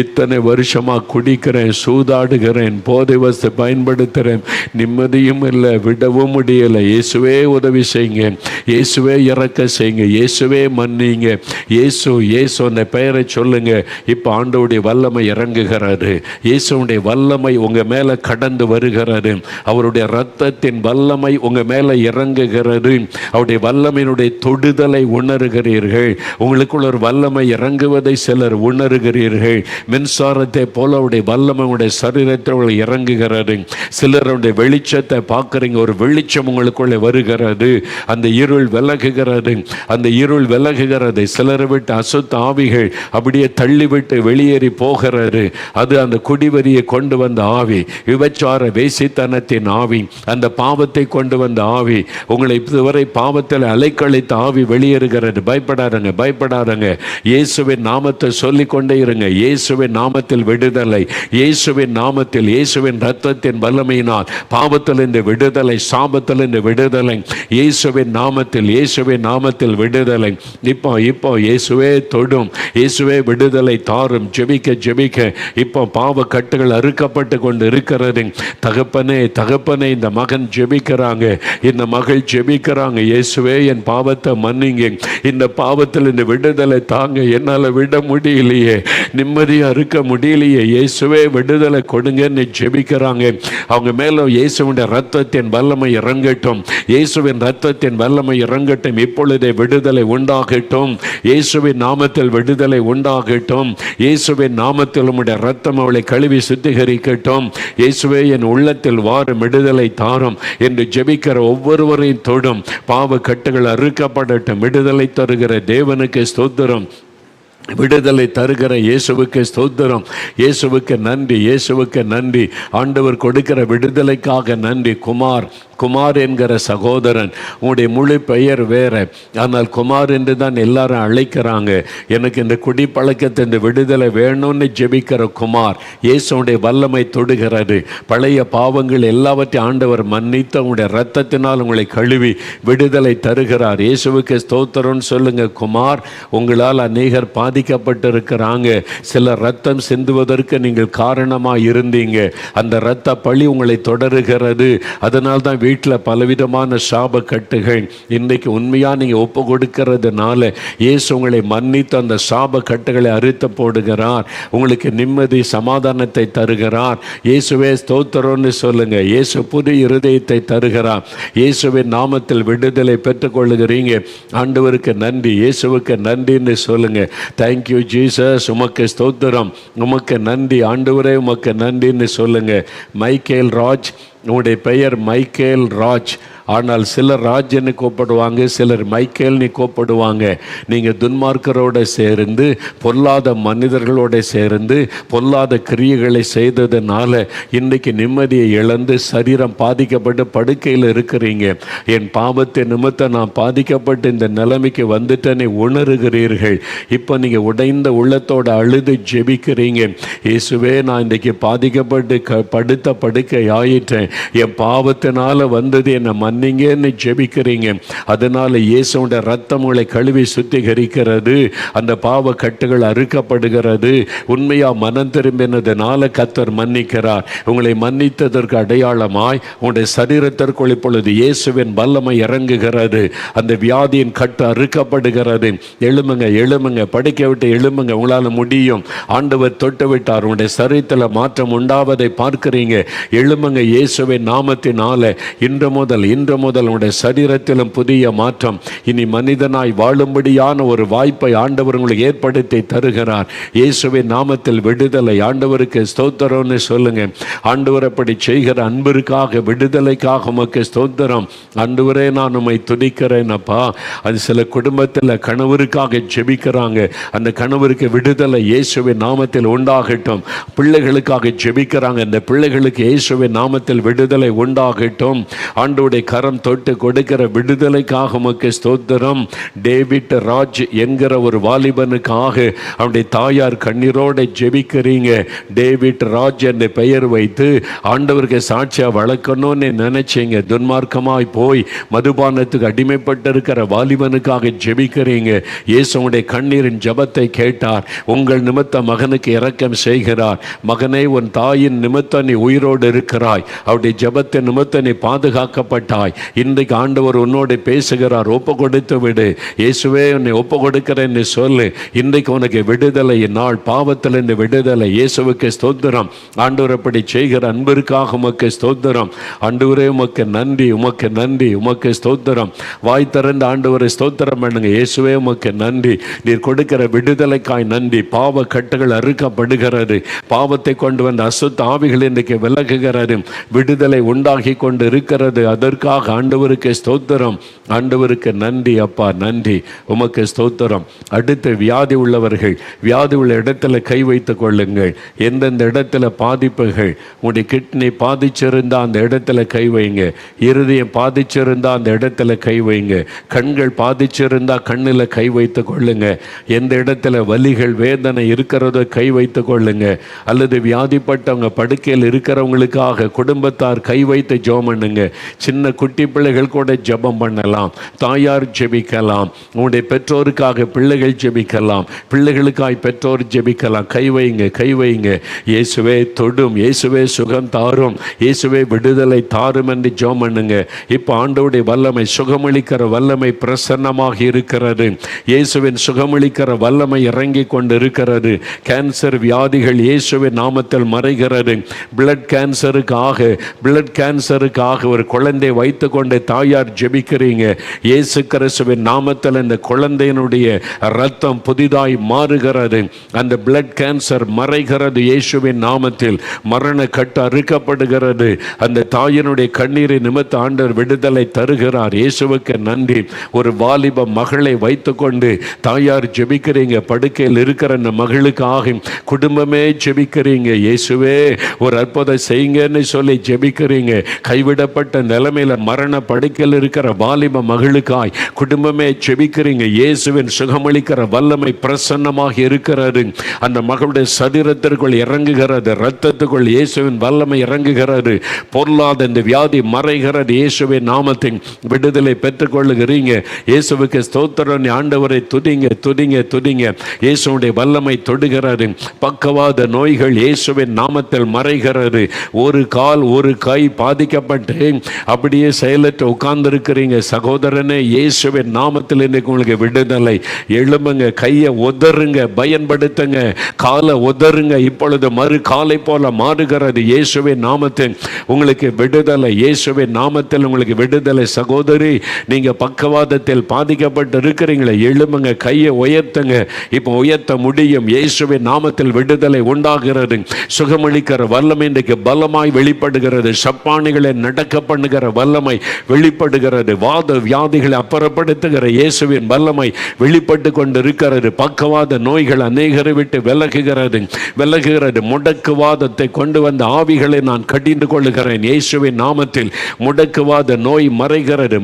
இத்தனை வருஷமாக குடிக்கிறேன், சூதாடுகிறேன், போதை வஸ்து பயன்படுத்துகிறேன், நிம்மதியும் இல்லை, விடவும் முடியலை. இயேசுவே உதவி செய்யுங்க, இயேசுவே இறக்க செய்யுங்க, இயேசுவே மன்னிங்க. இயேசு இயேசு அந்த பெயரை சொல்லுங்க. இப்போ ஆண்டவருடைய வல்லமை இறங்குகிறாரு, இயேசுடைய வல்லமை உங்கள் மேலே கடந்து வருகிறாரு, அவருடைய இரத்தத்தின் வல்லமை உங்கள் மேலே இறங்குகிறது, அவருடைய வல்லமையினுடைய தொடுதலை உணர்கிறீர்கள். உங்களுக்குள்ள ஒரு வல்லமை இறங்குவதை சிலர் உணர்கிறீர்கள். மின்சாரத்தை போல அவருடைய வல்லமை உடைய சரீரத்தில் இறங்குகிறது. சிலருடைய வெளிச்சத்தை பார்க்குறீங்க, ஒரு வெளிச்சம் உங்களுக்குள்ளே வருகிறது, அந்த இருள் விலகுகிறது, அந்த இருள் விலகுகிறது. சிலரை விட்டு அசுத்த ஆவிகள் அப்படியே தள்ளிவிட்டு வெளியேறி போகிறது. அது அந்த குடிவரியை கொண்டு வந்த ஆவி, விபச்சார வேசித்தனத்தின் ஆவி, அந்த பாவத்தை கொண்டு வந்த ஆவி, உங்களை இதுவரை பாவத்தில் அலைக்கழித்த ஆவி வெளியேறுகிறது. பயப்படாதங்க, பயப்படாதங்க. இயேசுவின் நாமத்தை சொல்லிக்கொண்டே இருங்க. இயேசுவின் நாமத்தில் விடுதலை, இயேசுவின் நாமத்தில், இயேசுவின் ரத்தத்தின் வல்லமையினால் பாவத்திலிருந்து விடுதலை, சாபத்திலிருந்து விடுதலை, இயேசுவின் நாமத்தில், இயேசுவின் நாமத்தில் விடுதலை. இப்போ இப்போ இயேசுவே தொடும், இயேசுவே விடுதலை தாரும். ஜெபிக்க ஜெபிக்க இப்போ பாவ கட்டுகள் அறுக்கப்பட்டு கொண்டு இருக்கிறது. தகப்பனே தகப்பனே, இந்த மகன் ஜெபிக்கிறாங்க, இந்த மகள் ஜெபிக்கிறாங்க. இயேசுவே என் பாவத்தை மன்னிங்க, இந்த பாவத்தில் இந்த விடுதலை தாங்க, என்னால் விட முடியலையே, நிம்மதியாக இருக்க முடியலையே, இயேசுவே விடுதலை கொடுங்கன்னு ஜெபிக்கிறாங்க. அவங்க மேலே இயேசுவின் ரத்தத்தின் வல்லமை இறங்கட்டும், இயேசுவின் ரத்தத்தின் வல்லமை இறங்கட்டும். இப்பொழுதே விடுதலை உண்டாகட்டும், இயேசுவின் நாமத்தில் விடுதலை உண்டாகட்டும். இயேசுவின் நாமத்தில் உம்முடைய ரத்தம் அவளை கழுவி சுத்திகரிக்கட்டும். இயேசுவே என் உள்ளத்தில் வாரும், விடுதலை தாரும் என்று ஜெபிக்கிற ஒவ்வொருவரையும் தொடும். பாவ கட்டுகள் அறுக்கப்படட்டும். விடுதலை தருகிற தேவனுக்கு ஸ்தோத்திரம். விடுதலை தருகிற இயேசுவுக்கு ஸ்தோத்திரம், இயேசுவுக்கு நன்றி, இயேசுவுக்கு நன்றி. ஆண்டவர் கொடுக்கிற விடுதலைக்காக நன்றி. குமார் என்கிற சகோதரன், உங்களுடைய முழு பெயர் வேற, ஆனால் குமார் என்று தான் எல்லாரும் அழைக்கிறாங்க. எனக்கு இந்த குடிப்பழக்கத்தை, இந்த விடுதலை வேணும்னு ஜெபிக்கிற குமார், இயேசுடைய வல்லமை தொடுகிறது. பழைய பாவங்கள் எல்லாவற்றையும் ஆண்டவர் மன்னித்து உங்களுடைய இரத்தத்தினால் உங்களை கழுவி விடுதலை தருகிறார். இயேசுவுக்கு ஸ்தோத்திரம்னு சொல்லுங்க. குமார், உங்களால் அநேகர் பாதிக்கப்பட்டிருக்கிறாங்க. சில ரத்தம் சிந்துவதற்கு நீங்கள் காரணமாக இருந்தீங்க. அந்த இரத்த பழி உங்களை தொடருகிறது. அதனால் தான் வீட்டில் பலவிதமான சாப கட்டுகள். இன்றைக்கு உண்மையாக நீங்கள் ஒப்பு கொடுக்கிறதுனால இயேசு உங்களை மன்னித்து அந்த சாப கட்டுகளை அறுத்து போடுகிறார். உங்களுக்கு நிம்மதி சமாதானத்தை தருகிறார். இயேசுவே ஸ்தோத்திரம்னு சொல்லுங்க. இயேசு புது இருதயத்தை தருகிறார். இயேசுவின் நாமத்தில் விடுதலை பெற்றுக்கொள்ளுகிறீங்க. ஆண்டவருக்கு நன்றி, இயேசுவுக்கு நன்றின்னு சொல்லுங்க. தேங்க்யூ ஜீசஸ், உமக்கு ஸ்தோத்திரம், உமக்கு நன்றி ஆண்டவரே, உமக்கு நன்றின்னு சொல்லுங்க. மைக்கேல் ராஜ், உங்களுடைய பெயர் மைக்கேல் ராஜ். ஆனால் சிலர் ராஜ்னு கூப்பிடுவாங்க, சிலர் மைக்கேல்னு கூப்பிடுவாங்க. நீங்கள் துன்மார்க்கரோடு சேர்ந்து, பொல்லாத மனிதர்களோடு சேர்ந்து, பொல்லாத கிரியைகளை செய்ததுனால இன்றைக்கு நிம்மதியை இழந்து சரீரம் பாதிக்கப்பட்டு படுக்கையில் இருக்கிறீங்க. என் பாவத்தை நிமித்தம் நான் பாதிக்கப்பட்டு இந்த நிலைமைக்கு வந்துட்டேன்னு உணர்கிறீர்கள். இப்போ நீங்கள் உடைந்த உள்ளத்தோடு அழுது ஜெபிக்கிறீங்க. இயேசுவே, நான் இன்றைக்கு பாதிக்கப்பட்டு படுத்த படுக்கை ஆயிட்டேன், என் பாவத்தினால வந்தது, என்னை மன்னிங்கன்னு ஜெபிக்கிறீங்க. அதனால இயேசுவோட ரத்தம் உங்களை கழுவி சுத்திகரிக்கிறது. அந்த பாவ கட்டுகள் அறுக்கப்படுகிறது. உண்மையா மனம் திரும்பினதுனால கர்த்தர் மன்னிக்கிறார். உங்களை மன்னித்ததற்கு அடையாளமாய் உங்களுடைய சரீரத்திற்குள் இப்பொழுது இயேசுவின் வல்லமை இறங்குகிறது. அந்த வியாதியின் கட்டு அறுக்கப்படுகிறது. எழுமுங்க, எழுமுங்க, படுக்க விட்டு எழுமுங்க, உங்களால் முடியும். ஆண்டவர் தொட்டு விட்டார். உங்களுடைய சரீரத்தில் மாற்றம் உண்டாவதை பார்க்கிறீங்க. எழுமுங்க, இயேசுவின் நாமத்தினால இன்று முதல் உங்களுடைய சரீரத்திலும் புதிய மாற்றம். இனி மனிதனாய் வாழும்படியான ஒரு வாய்ப்பை ஆண்டவர் உங்களுக்கு ஏற்படுத்தி தருகிறார். இயேசுவின் நாமத்தில் விடுதலை. ஆண்டவருக்கு ஸ்தோத்திரம்னு சொல்லுங்க. ஆண்டவர் அப்படி செய்கிற அன்பிற்காக, விடுதலைக்காக உமக்கு ஸ்தோத்திரம். ஆண்டவரே, நான் உம்மை துதிக்கிறேன் அப்பா. அது சில குடும்பத்தில் கணவருக்காக ஜெபிக்கிறாங்க. அந்த கணவருக்கு விடுதலை இயேசுவின் நாமத்தில் உண்டாகட்டும். பிள்ளைகளுக்காக ஜெபிக்கிறாங்க. அந்த பிள்ளைகளுக்கு இயேசுவின் நாமத்தில் விடுதலை உண்டாகட்டும். ஆண்டவருடைய கரம் தொட்டு கொடுக்கிற விடுதலைக்காக உமக்கு ஸ்தோத்திரம். டேவிட் ராஜ் என்கிற ஒரு வாலிபனுக்காக அவனுடைய தாயார் கண்ணீரோடு ஜெபிக்கிறீங்க. டேவிட் ராஜ் என்ற பெயர் வைத்து ஆண்டவருக்கு சாட்சியாக வளர்க்கணும்னு நினைச்சீங்க. துன்மார்க்கமாய் போய் மதுபானத்துக்கு அடிமைப்பட்டிருக்கிற வாலிபனுக்காக ஜெபிக்கிறீங்க. இயேசுவுடைய கண்ணீரின் ஜெபத்தை கேட்டார். உங்கள் நிமித்த மகனுக்கு இரக்கம் செய்கிறார். மகனே, உன் தாயின் நிமித்தம் நீ உயிரோடு இருக்கிறாய். அவருடைய ஜெபத்தின் நிமித்தம் நீ பாதுகாக்கப்பட்டாய். இன்றைக்கு ஆண்டவர் உன்னோடு பேசுகிறார். ஒப்பு கொடுத்து விடு. இயேசுவே, உன்னை ஒப்பு கொடுக்கிறேன்னு சொல்லு. இன்றைக்கு உனக்கு விடுதலை நாள். பாவத்தில் இந்த விடுதலை. இயேசுவுக்கு ஸ்தோத்திரம். ஆண்டவர் அப்படி செய்கிற அன்பிற்காக உமக்கு ஸ்தோத்திரம். ஆண்டவரே, உமக்கு நன்றி, உமக்கு நன்றி, உமக்கு ஸ்தோத்திரம். வாய் திறந்து ஆண்டவரை ஸ்தோத்திரம் பண்ணுங்க. இயேசுவே, உமக்கு நன்றி. நீர் கொடுக்கிற விடுதலைக்காய் நன்றி. பாவ கட்டுகள் அறுக்கப்படுகிறது. பாவத்தை கொண்டு வந்த அசுத்த ஆவிகள் இன்றைக்கு விலகுகிறது. விடுதலை உண்டாகி கொண்டு இருக்கிறது. அதற்காக ஆண்டவருக்கு ஸ்தோத்திரம். ஆண்டவருக்கு நன்றி அப்பா, நன்றி, உமக்கு ஸ்தோத்திரம். அடுத்து வியாதி உள்ளவர்கள், வியாதி உள்ள இடத்துல கை வைத்துக் கொள்ளுங்கள். எந்தெந்த இடத்துல பாதிப்புகள், உங்களுடைய கிட்னி பாதிச்சிருந்தா அந்த இடத்துல கை வைங்க. இருதயம் பாதிச்சிருந்தா அந்த இடத்துல கை வைங்க. கண்கள் பாதிச்சிருந்தா கண்ணில் கை வைத்து கொள்ளுங்க. எந்த இடத்துல வலிகள் வேதனை இருக்கிறதோ கை வைத்து கொள்ளுங்க. அல்லது வியாதிப்பட்டவங்க படுக்கையில் இருக்கிறவங்களுக்காக குடும்பத்தார் கை வைத்து ஜெபம் பண்ணுங்க. சின்ன குட்டி பிள்ளைகள் கூட ஜெபம் பண்ணலாம். தாயார் ஜெபிக்கலாம். உங்களுடைய பெற்றோருக்காக பிள்ளைகள் ஜெபிக்கலாம். பிள்ளைகளுக்காய் பெற்றோர் ஜெபிக்கலாம். கை வைங்க, கை வைங்க. இயேசுவே தொடும், இயேசுவே சுகம் தாரும், இயேசுவே விடுதலை தாரும் என்று ஜெபம் பண்ணுங்க. இப்போ ஆண்டவருடைய வல்லமை, சுகமளிக்கிற வல்லமை பிரசன்னமாக இருக்கிறது. இயேசுவின் சுகமளிக்கிற வல்லமை இறங்கி கொண்டு இருக்கிறது. கேன்சர் வியாதிகள் இயேசுவின் நாமத்தில் மறைகிறது. பிளட் கேன்சருக்காக ஒரு குழந்தை வைத்துக்கொண்டு தாயார் ஜெபிக்கிறீங்க. இயேசு கிறிஸ்துவின் நாமத்தில் இந்த குழந்தையினுடைய ரத்தம் புதிதாய் மாறுகிறது. அந்த பிளட் கேன்சர் மறைகிறது இயேசுவின் நாமத்தில். மரண கட்டு அறுக்கப்படுகிறது. அந்த தாயினுடைய கண்ணீரை நிமித்த ஆண்டவர் விடுதலை தருகிறார். இயேசுவுக்கு நன்றி. ஒரு வாலிப மகளை வைத்துக்கொண்டு தாயார் ஜெபிக்கிறீங்க. படுக்கையில் இருக்கிற அந்த மகளுக்காக குடும்பமே ஜெபிக்கிறீங்க. இயேசுவே ஒரு அற்புதம் செய்யுங்கன்னு சொல்லி ஜெபிக்கிறீங்க. கைவிடப்பட்ட நிலைமையில மரண படுக்கையில் இருக்கிற வாலிப மகளுக்காய் குடும்பமே ஜெபிக்கிறீங்க. இயேசுவின் சுகமளிக்கிற வல்லமை பிரசன்னமாக இருக்கிறது. அந்த மகளுடைய சரீரத்திற்குள் இறங்குகிறது. இரத்தத்துக்குள் இயேசுவின் வல்லமை இறங்குகிறது. பொருளாத இந்த வியாதி மறைகிறது. இயேசுவின் நாமத்தின் விடுதலை பெற்றுக் கொள்ளுகிறீங்க. இயேசுவுக்கு ஸ்தோத்திரம். ஆண்டவரை துதிங்க துதிங்க துதிங்க. இயேசுடைய வல்லமை தொடுகிறது. பக்கவாத நோய்கள் இயேசுவின் நாமத்தில் மறைகிறது. ஒரு கால் ஒரு கை பாதிக்கப்பட்டு அப்படியே செயலற்று உட்கார்ந்திருக்கிறீங்க. சகோதரனே, இயேசுவின் நாமத்தில் இன்னைக்கு உங்களுக்கு விடுதலை. எழும்புங்க, கையை உதறுங்க, பயன்படுத்துங்க, காலை உதறுங்க. இப்பொழுது மறு காலை போல மாறுகிறது. இயேசுவின் நாமத்தில் உங்களுக்கு விடுதலை. இயேசுவின் நாமத்தில் உங்களுக்கு விடுதலை. சகோதரி, நீங்க பக்கவாதத்தில் பாதிக்கப்பட்டு இருக்கிறீங்களே, எழும்புங்க, கையை உயர்த்துங்க. இப்போ உயர்த்த முடியும். இயேசுவின் நாமத்தில் விடுதலை உண்டாகிறது. சுகமளிக்கிற வல்லமை இன்றைக்கு பலமாய் வெளிப்படுகிறது. சப்பானிகளை நடக்க பண்ணுகிற வல்லமை வெளிப்படுகிறது. வாத வியாதிகளை அப்புறப்படுத்துகிற இயேசுவின் வல்லமை வெளிப்பட்டு கொண்டு இருக்கிறது. பக்கவாத நோய்கள் அநேகரை விட்டு விலகுகிறது. முடக்குவாதத்தை கொண்டு வந்த ஆவிகளை நான் கடிந்து கொள்ளுகிறேன். இயேசுவின் நாமத்தில் முடக்குவாத நோய் மறைகிறது.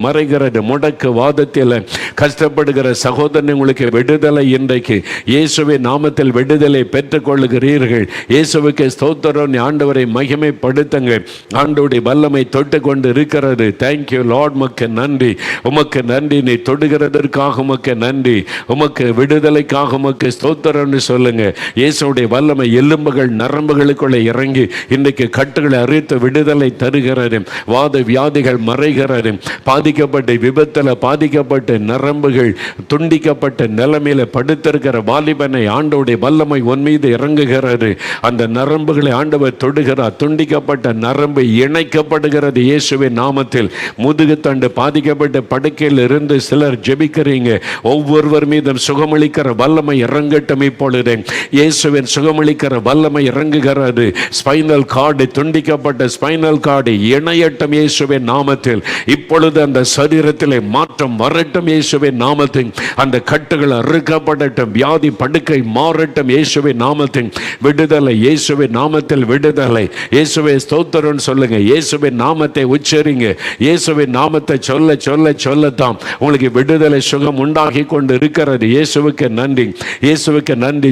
முடக்குவாதத்தில் கஷ்டப்படுகிற சகோதரன், உங்களுக்கு விடுதலை இன்றைக்கு இயேசுவின் நாமத்தில் விடுதலை பெற்றுக் கொள்ளுகிறீர்கள். இயேசுவுக்கு ஸ்தோத்திரம். ஆண்டவரை மகிமைப்படுத்துங்க. ஆண்டவருடைய வல்லமை தொட்டு கொண்டு இருக்கிறது. Thank you Lord. உமக்கு நன்றி, உமக்கு நன்றி. நீ தொடுகிறதற்காக உமக்கு நன்றி. உமக்கு விடுதலைக்காக உமக்கு ஸ்தோத்திரம்னு சொல்லுங்க. இயேசுடைய வல்லமை எலும்புகள் நரம்புகளுக்குள்ளே இறங்கி இன்றைக்கு கட்டுகளை அறுத்து விடுதலை தருகிறது. வாத வியாதிகள் மறைகிறது. பாதிக்கப்பட்ட விபத்தில் பாதிக்கப்பட்ட நரம்புகள் துண்டிக்கப்பட்ட நிலைமையில படுத்திருக்கிற வாலிபனை ஆண்டவருடைய வல்லமை உன் மீது இறங்குகிறது. அந்த நரம்புகளை ஆண்டவர் தொடுகிறார். துண்டிக்கப்பட்ட நரம்பு இணைக்கப்படுகிறது இயேசுவின் நாமத்தில். முதுகுத்தண்டு பாதிக்கப்பட்ட படுக்கையில் இருந்து சிலர் ஜெபிக்கிறீங்க. ஒவ்வொருவர் மீதும் சுகமளிக்கிற வல்லமை இறங்கட்டும். இப்பொழுது இயேசுவின் சுகமளிக்கிற வல்லமை இறங்குகிறது. ஸ்பைனல் கார்டு துண்டிக்கப்பட்ட ஸ்பைனல் கார்டு இணையட்டும் இயேசுவின் நாமத்தில். இப்பொழுது அந்த சரீரத்திலே மாற்றம் வரட்டும் இயேசுவின் நாமத்தில். அந்த கட்டுகள் அறுக்கப்படட்டும். வியாதி படுக்கை மாறட்டும் இயேசுவின் நாமத்தில். விடுதலை இயேசுவின் நாமத்தில் விடுதலை. இயேசுவை ஸ்தோத்திரம் சொல்லுங்க. இயேசுவின் நாமத்தை உச்சரிங்க. இயேசுவின் நாமத்தை சொல்லத்தான் உங்களுக்கு விடுதலை சுகம் உண்டாகி கொண்டு இருக்கிறது. இயேசுவுக்கு நன்றி, இயேசுவுக்கு நன்றி.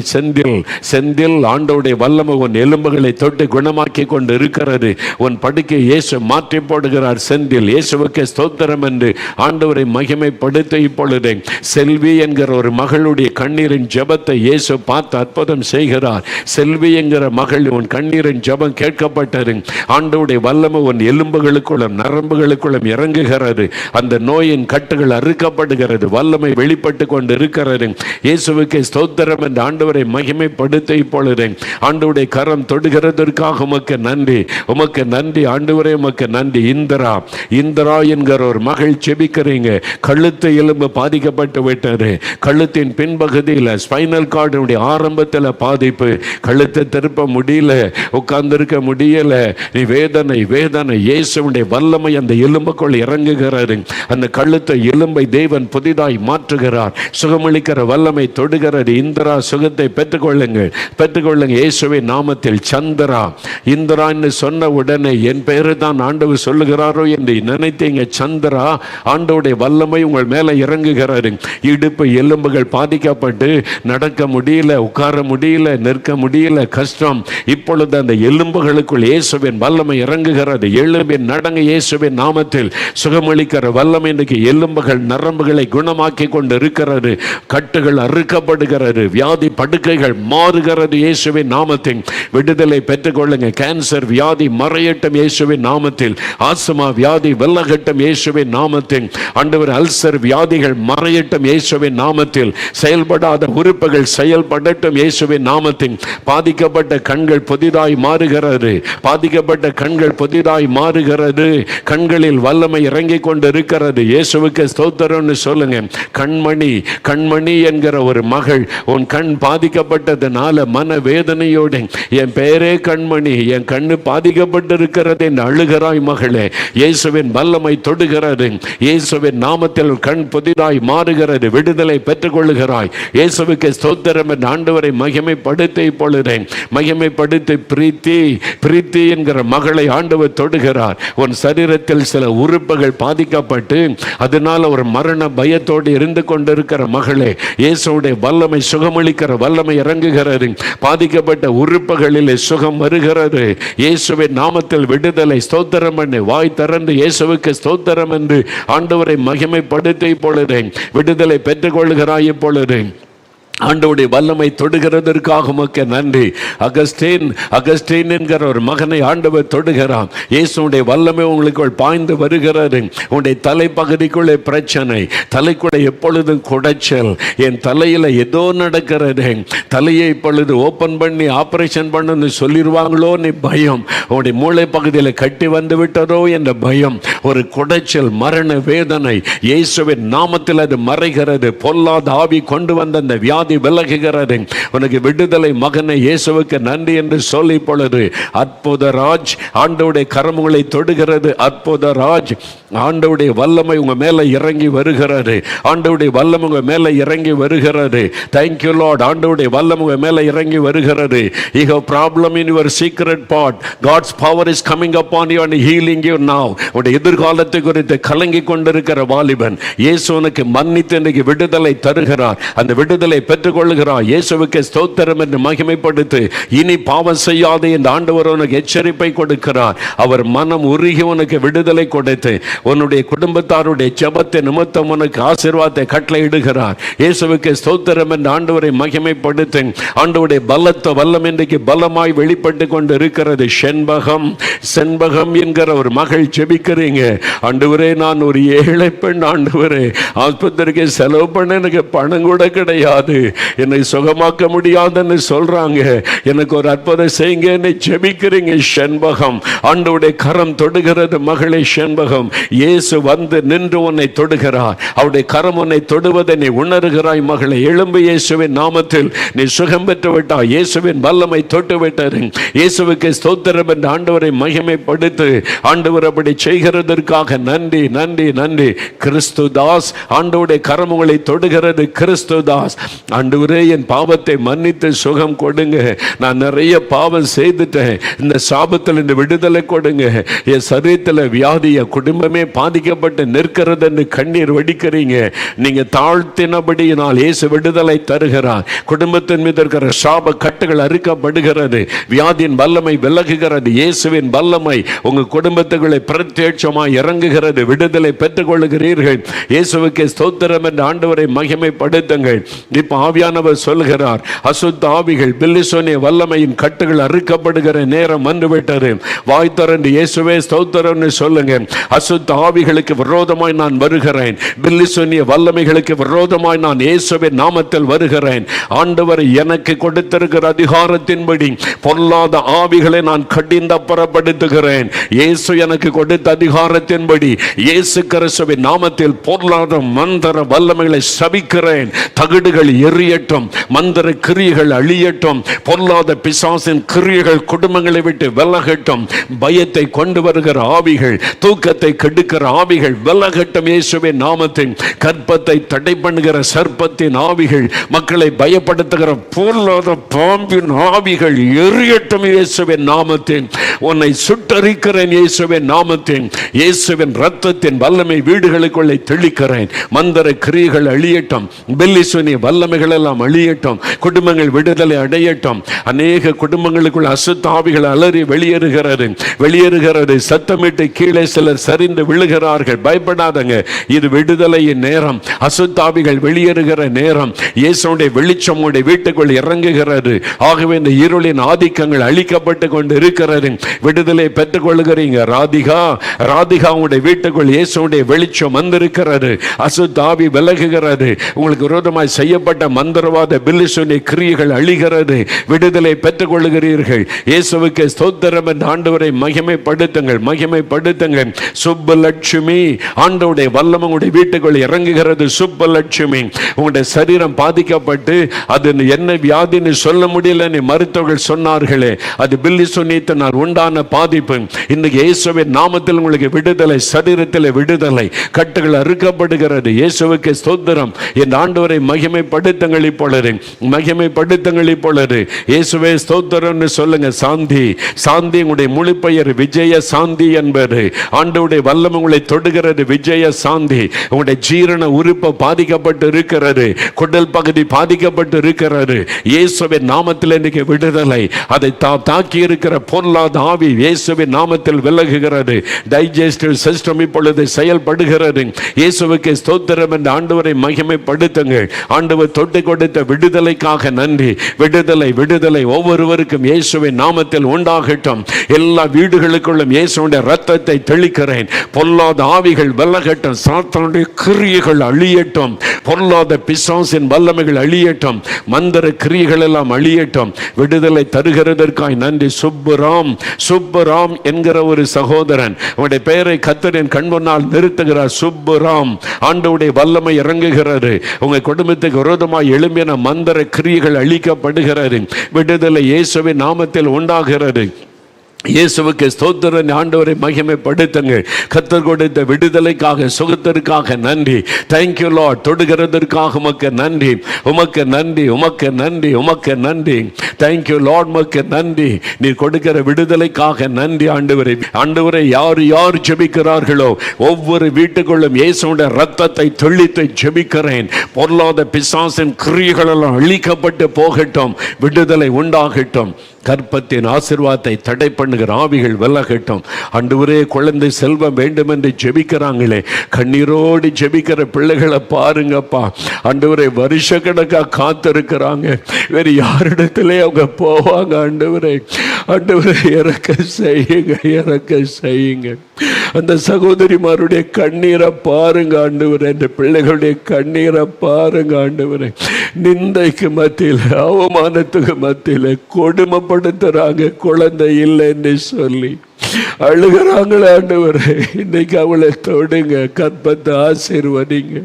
செந்தில் ஆண்டவருடைய வல்லமை உன் எலும்புகளை தொட்டு குணமாக்கி கொண்டு இருக்கிறது. உன் படுக்கை இயேசு மாற்றி போடுகிறார். செந்தில், இயேசுவுக்கு ஸ்தோத்திரம் என்று ஆண்டவரை மகிமைப்படுத்த இப்பொழுது செல்வி என்கிற ஒரு மகளுடைய கண்ணீரின் ஜெபத்தை இயேசு பார்த்து அற்புதம் செய்கிறார். செல்வி என்கிற மகள், உன் கண்ணீரின் ஜெபம் கேட்கப்பட்டது. ஆண்டவருடைய வல்லமை உன் எலும்புகளுக்குள்ளும் நரம்புகளுக்குள்ளும் இறங்குகிறது. அந்த நோயின் கட்டுகள் அறுக்கப்படுகிறது. வல்லமை வெளிப்பட்டு கொண்டு இருக்கிறது. இயேசுவுக்கு ஸ்தோத்திரம் என்று ஆண்டவரை மகிமைப்படுத்த இப்பொழுது ஆண்டவருடைய கரம் தொடுகிறதற்காக உமக்கு நன்றி, உமக்கு நன்றி ஆண்டவரே, உமக்கு நன்றி. இந்திரா என்கிற ஒரு மகள் ஜெபிக்கிறீங்க. கழுத்து எலும்பு பாதிக்கப்பட்டு விட்டாரு. கழுத்தின் பின்பகுதியில் ஸ்பைனல் கார்டுடைய ஆரம்பத்தில் பாதிப்பு. கழுத்தை திருப்ப முடியல, உட்கார்ந்திருக்க முடியல. நீ வேதனை இயேசுடைய வல்லமை அந்த எலும்புக்குள் இறங்குகிறாரு. அந்த கழுத்தை எலும்பை தேவன் புதிதாய் மாற்றுகிறார். சுகமளிக்கிற வல்லமை தொடுகிறது. இந்திரா, சுகத்தை பெற்றுக்கொள்ளுங்கள். இயேசுவின் நாமத்தில். சந்திரா, இந்திரான்னு சொன்ன உடனே என் பெயரை தான் ஆண்டவர் சொல்லுகிறாரோ என்று நினைத்தீங்க. சந்திரா, ஆண்டவருடைய வல்லமை உங்கள் மேலே இறங்குகிறாரு. இடுப்பு எலும்புகள் பாதிக்கப்பட்டு நடக்க முடியல, உட்கார முடியல, நிற்க முடியல, கஷ்டம். இப்பொழுது அந்த எலும்புகளுக்குள் இயேசுவின் வல்லமை இறங்குகிறது. எலும்பின் நடங்க இயேசுவின் நாமத்தில். சுகமளிக்கிற வல்லமை இன்றைக்கு எலும்புகள் நரம்புகளை குணமாக்கி கொண்டு இருக்கிறது. கட்டுகள் அறுக்கப்படுகிறது. வியாதி படுக்கைகள் மாறுகிறது இயேசுவின் நாமத்தில். விடுதலை பெற்றுக்கொள்ளுங்க. கேன்சர் வியாதி மறையட்டும் இயேசுவின் நாமத்தில். ஆஸ்மா வியாதி விலகட்டும் இயேசுவின் நாமத்தில். ஆண்டவர், அல்சர் வியாதிகள் மறையட்டும் இயேசுவின் நாமத்தில். செயல்படாத உறுப்புகள் செயல்படட்டும் இயேசுவின் நாமத்தில். பாதிக்கப்பட்ட கண்கள் புதிதாய் மாறுகிறது. கண்களில் வல்லமை இறங்கி கொண்டு இருக்கிறது. இயேசுவுக்கு ஸ்தோத்திரம்னு சொல்லுங்க. கண்மணி, கண்மணி என்கிற ஒரு மகள், உன் கண் பாதிக்கப்பட்டதுனால மன வேதனையோடு, என் பெயரே கண்மணி, என் கண்ணு பாதிக்கப்பட்டு இருக்கிறது என்று அழுகிறாய் மகளே. இயேசுவின் வல்லமை தொடுகிறது. இயேசுவின் நாமத்தில் கண் புதிதாய் மாறுகிறது. விடுதலை பெற்றுக் கொள்ளுகிறாய். இயேசுவுக்கு ஸ்தோத்திரம் என்று ஆண்டவரை மகிமைப்படுத்தி இப்பொழுது மகிமைப்படுத்தி பிரீத்தி என்கிற மகளை ஆண்டவர் தொடுகிறார். உன் சரீரத்தில் சில உறுப்புகள் பாதிக்கப்பட்டு அதனால ஒரு மரண பயத்தோடு இருந்து கொண்டிருக்கிற மகளே, இயேசுடைய வல்லமை, சுகமளிக்கிற வல்லமை இறங்குகிறது. பாதிக்கப்பட்ட உறுப்புகளில் சுகம் வருகிறது. இயேசுவின் நாமத்தில் விடுதலை. ஸ்தோத்திரம் என்று வாய் திறந்து இயேசுவுக்கு ஸ்தோத்திரம் என்று ஆண்டவரை மகிமைப்படுத்தி இப்பொழுது விடுதலை பெற்றுக் கொள்கிறாய். இப்பொழுது ஆண்டவருடைய வல்லமை தொடுகிறதற்காக உமக்கு நன்றி. அகஸ்டீன் என்கிற ஒரு மகனை ஆண்டவர் தொடுகிறான். இயேசுடைய வல்லமை உங்களுக்கு பாய்ந்து வருகிறது. உன்னுடைய தலைப்பகுதிக்குள்ளே பிரச்சனை, தலைக்குள்ளே எப்பொழுதும் குடைச்சல், என் தலையில் ஏதோ நடக்கிறது, தலையை இப்பொழுது ஓப்பன் பண்ணி ஆபரேஷன் பண்ணு சொல்லிடுவாங்களோன்னு பயம், உன்னுடைய மூளை பகுதியில் கட்டி வந்து விட்டதோ என்ற பயம், ஒரு குடைச்சல், மரண வேதனை, இயேசுவின் நாமத்தில் அது மறைகிறது. பொல்லாத ஆவி கொண்டு வந்த அந்த வியாதி விலகுகிறது. உனக்கு விடுதலை மகனை. இயேசுவுக்கு நன்றி என்று சொல்லி பொழுது அற்புத ராஜ் ஆண்டவருடைய கரமுகளை தொடுகிறது. அற்புத ராஜ் ஆண்டவருடைய வல்லமை உங்க மேல இறங்கி வருகிறது. ஆண்டவருடைய வல்லமை உங்க மேல இறங்கி வருகிறது. Thank you Lord. ஆண்டவருடைய வல்லமை உங்க மேல இறங்கி வருகிறது. You have problem in your secret part. God's power is coming upon you and healing you now. உடைய எதிர்காலத்தை குறித்து கலங்கி கொண்டிருக்கிற வாலிபன், இயேசு உனக்கு மன்னித்து இன்றைக்கு விடுதலை தருகிறார். அந்த விடுதலை பெற்றுக்கொள்கிறார். இயேசுவுக்கு ஸ்தோத்திரம் என்று மகிமைப்படுத்து. இனி பாவம் செய்யாதே என்று ஆண்டவர் உனக்கு எச்சரிப்பை கொடுக்கிறார். அவர் மனம் உருகி உனக்கு விடுதலை கொடுத்து உன்னுடைய குடும்பத்தாருடைய ஜெபத்தை நிமித்தம் உனக்கு ஆசீர்வாதத்தை கட்டளையிடுகிறார். இயேசுவுக்கு ஸ்தோத்திரம் என்று ஆண்டவரை மகிமைப்படுத்து. ஆண்டவருடைய பலத்த வல்லம் இன்றைக்கு பலமாய் வெளிப்பட்டு கொண்டு இருக்கிறது. செண்பகம் என்கிற ஒரு மகள் ஜெபிக்கிறீங்க. ஆண்டவரே, நான் ஒரு ஏழை பெண், ஆண்டவரே ஆஸ்பத்திரிக்கு செலவு பண்ண எனக்கு பணம் கூட கிடையாது, என்னை சுகமாக்க முடியாதுன்னு சொல்றாங்க, எனக்கு ஒரு அற்புதம் செய்யுங்க என்னை ஜெபிக்கிறீங்க. செண்பகம், ஆண்டவருடைய கரம் தொடுகிறது மகளே. செண்பகம், இயேசு வந்து நின்று உன்னை தொடுகிறார். அவருடைய கரம் உன்னை தொடுவதை நீ உணர்கிறாய் மகளே. எழும்பு, இயேசுவின் நாமத்தில் நீ சுகம் பெற்று விட்டாய். இயேசுவின் வல்லமை தொட்டு விட்டது. இயேசுவுக்கு ஸ்தோத்திரம் என்று ஆண்டவரை மகிமைப்படுத்து. ஆண்டவர் அப்படி செய்கிறதற்காக நன்றி, நன்றி, நன்றி. கிறிஸ்துதாஸ், ஆண்டவருடைய கரம் உங்களை தொடுகிறது. கிறிஸ்துதாஸ், ஆண்டவரே என் பாவத்தை மன்னித்து சுகம் கொடுங்க, நான் நிறைய பாவம் செய்துட்டேன், இந்த சாபத்தில் இந்த விடுதலை கொடுங்க, என் சரீரத்தில் வியாதி, என் குடும்பமே பாதிக்கப்பட்டு நிற்கிறது என்று கண்ணீர் வடிக்கிறீங்க. நீங்க தாழ்த்தினபடியினால் இயேசு விடுதலை தருகிறார். குடும்பத்தின் மீது இருக்கிற சாப கட்டுகள் அறுக்கப்படுகிறது. வியாதியின் வல்லமை விலகுகிறது. இயேசுவின் வல்லமை உங்க குடும்பத்துக்குள்ளே பிரத்யட்சமாய் இறங்குகிறது. விடுதலை பெற்றுக் கொள்ளுகிறீர்கள். இயேசுவுக்கு ஸ்தோத்திரம் என்று ஆண்டவரை மகிமைப்படுத்துங்கள். இப்ப ஆவியானவர் சொல்கிறார், அசுத்த ஆவிகள், பில்லிசோனிய வல்லமையின் கட்டுகள் அறுக்கப்படுகிற நேரம் வந்துவிட்டது. வாய் திறந்து இயேசுவே ஸ்தோத்திரம்னு சொல்லுங்க. அசுத்த ஆவிகளுக்கு விரோதமாய் நான் வருகிறேன். பில்லிசோனிய வல்லமைகளுக்கு விரோதமாய் நான் இயேசுவின் நாமத்தில் வருகிறேன். ஆண்டவர் எனக்கு கொடுத்திருக்கிற அதிகாரத்தின்படி பொல்லாத ஆவிகளை நான் கடிந்தப்புறப்படுத்துகிறேன். இயேசு எனக்கு கொடுத்த அதிகாரத்தின்படி இயேசு கிறிஸ்துவின் நாமத்தில் பொல்லாத மந்திர வல்லமைகளை சபிக்கிறேன். தகடுகள் எரியட்டும், மந்திர கிரியைகள் அழியட்டும், பொல்லாத பிசாசின் கிரியைகள் குடும்பங்களை விட்டு விலகட்டும். பயத்தை கொண்டு வருகிற ஆவிகள், தூக்கத்தை கெடுக்கிற ஆவிகள் விலகட்டும் இயேசுவின் நாமத்தில். கற்பத்தை தடை பண்ணுகிற சர்ப்பத்தின் ஆவிகள், மக்களை பயப்படுத்துகிற பொல்லாத பாம்பின் ஆவிகள் எரியட்டும் இயேசுவின் நாமத்தில். உன்னை சுட்டரிக்கிறேன் இயேசுவின் நாமத்தில். இயேசுவின் ரத்தத்தின் வல்லமை வீடுகளுக்குள்ளே தெளிக்கிறேன். மந்திர கிரியைகள் அழியட்டும், பெல்லிசோனிய வல்லமைகள் எல்லாம் அழியட்டும், குடும்பங்கள் விடுதலை அடையட்டும். அநேக குடும்பங்களுக்குள் அசுத்த ஆவிகள் அலறி வெளியேறுகிறது. சத்தமிட்டு கீழே சிலர் சரிந்து விழுகிறார்கள். பயப்படாதங்க, இது விடுதலையின் நேரம். அசுத்த ஆவிகள் வெளியேறுகிற நேரம். இயேசுடைய வெளிச்சம் உடைய வீட்டுக்குள் இறங்குகிறது. ஆகவே இந்த இருளின் ஆதிக்கங்கள் அழிக்கப்பட்டு கொண்டு இருக்கிறது. விடுதலை பெற்றுக் கொள்ளுகிறீங்க. ராதிகா உடைய வீட்டுக்குள் இயேசுடைய வெளிச்சம் வந்திருக்கிறது. அசுத்த ஆவி விலகுகிறது. உங்களுக்கு விரோதமாய் செய்யப்பட்ட மந்திரவாத பில்லிசூனிய கிரியைகள் அழிகிறது. விடுதலை பெற்றுக் கொள்கிறீர்கள். இயேசுவுக்கு ஸ்தோத்திரம் என்று ஆண்டவரை மகிமைப்படுத்துங்கள், மகிமைப்படுத்துங்கள். சுப்பலட்சுமி, ஆண்டவருடைய வல்லமை உங்களுடைய வீட்டுக்குள் இறங்குகிறது. சுப்பலட்சுமி, உங்களுடைய சரீரம் பாதிக்கப்பட்டு அது என்ன வியாதின்னு சொல்ல முடியல, மருத்துவர்கள் சொன்னார்களே, அது பில்லிசூனியத்தினால் உண்டான பாதிப்பு. இன்னைக்கு இயேசுவின் நாமத்தில் உங்களுக்கு விடுதலை, சரீரத்தில் விடுதலை, கட்டுகள் அறுக்கப்படுகிறது. இயேசுவுக்கு ஸ்தோத்திரம். என் ஆண்டவரை மகிமைப்படுத்துங்கள் இப்பொழுது, மகிமைப்படுத்துங்கள் இப்பொழுது. இயேசுவே ஸ்தோத்திரம்னு சொல்லுங்க. சாந்தி, சாந்தி உங்களுடைய முழு பெயர் விஜய சாந்தி என்பது. ஆண்டவருடைய வல்லமை உங்களை தொடுகிறது. விஜய சாந்தி. உங்களுடைய ஜீரண உறுப்பு பாதிக்கப்பட்டு இருக்கிறது, குடல் பகுதி பாதிக்கப்பட்டு இருக்கிறது. இயேசுவின் நாமத்தில் இன்னைக்கு விடுதலை. அதை தாக்கி இருக்கிற பொல்லாத ஆவி இயேசுவின் நாமத்தில் விலகுகிறது. டைஜஸ்டிவ் சிஸ்டம் இப்பொழுது செயல்படுகிறது. இயேசுவுக்கு ஸ்தோத்திரம் என்று ஆண்டவரை மகிமைப்படுத்துங்கள். ஆண்டவர் தொட்டு கொடுத்த விடுதலைக்காக நன்றி. விடுதலை, விடுதலை ஒவ்வொருவருக்கும் இயேசுவின் நாமத்தில் உண்டாகட்டும். எல்லா வீடுகளுக்குள்ளும் இயேசுவின் ரத்தத்தை தெளிக்கிறேன். பொல்லாத ஆவிகள் விலகட்டும். சாத்தானுடைய கிரியைகள் அழியட்டும். பொல்லாத பிசாசின் வல்லமைகள் அழியட்டும். மந்திர கிரியைகள் எல்லாம் அழியட்டும். விடுதலை தருகிறதற்காய் நன்றி. சுப்புராம், சுப்புராம் என்கிற ஒரு சகோதரன், அவருடைய பெயரை கர்த்தரின் கண் முன்னால் நிறுத்துகிறார். சுப்புராம், ஆண்டவருடைய வல்லமை இறங்குகிறது. உங்க குடும்பத்துக்கு விரோதமாக எழும்பின மந்திர கிரியைகள் அழிக்கப்படுகிறது. விடுதலை இயேசுவின் நாமத்தில் உண்டாகிறது. இயேசுவுக்கு ஸ்தோத்திரம். ஆண்டவரை மகிமைப்படுத்துங்கள். கர்த்தர் கொடுத்த விடுதலைக்காக, சுகத்திற்காக நன்றி. Thank you Lord. தொடுகிறதற்காக உமக்கு நன்றி, உமக்கு நன்றி, உமக்கு நன்றி, உமக்கு நன்றி. தேங்க்யூ லார்ட், உமக்கு நன்றி. நீ கொடுக்கிற விடுதலைக்காக நன்றி ஆண்டவரை. ஆண்டவரை யார் யார் ஜெபிக்கிறார்களோ ஒவ்வொரு வீட்டுக்குள்ளும் இயேசுவுடைய ரத்தத்தை தெளித்து ஜெபிக்கிறேன். பொல்லாத பிசாசின் கிரியைகள் எல்லாம் அழிக்கப்பட்டு போகட்டும். விடுதலை உண்டாகட்டும். கற்பத்தின் ஆசீர்வாதத்தை தடை பண்ணுகிற ஆவிகள் விலகட்டும். ஆண்டவரே, குழந்தை செல்வம் வேண்டும் என்று ஜெபிக்கிறாங்களே, கண்ணீரோடு ஜெபிக்கிற பிள்ளைகளை பாருங்கப்பா. ஆண்டவரே, வருஷ கணக்காக காத்திருக்கிறாங்க. வேறு யாரிடத்திலே அவங்க போவாங்க? ஆண்டவரே, ஆண்டவரே இறக்க செய்யுங்க, இறக்க செய்யுங்க. அந்த சகோதரிமாருடைய கண்ணீரை பாருங்க ஆண்டவரே. அந்த பிள்ளைகளுடைய கண்ணீரை பாருங்க ஆண்டவரே. நிந்தைக்கு மத்தியில், அவமானத்துக்கு மத்தியில் கொடுமைப்படுத்துறாங்க. குழந்தை இல்லைன்னு சொல்லி அழுகிறாங்களே ஆண்டவரே. இன்னைக்கு அவளை தொடுங்க, கற்பத்தை ஆசீர்வதிங்க.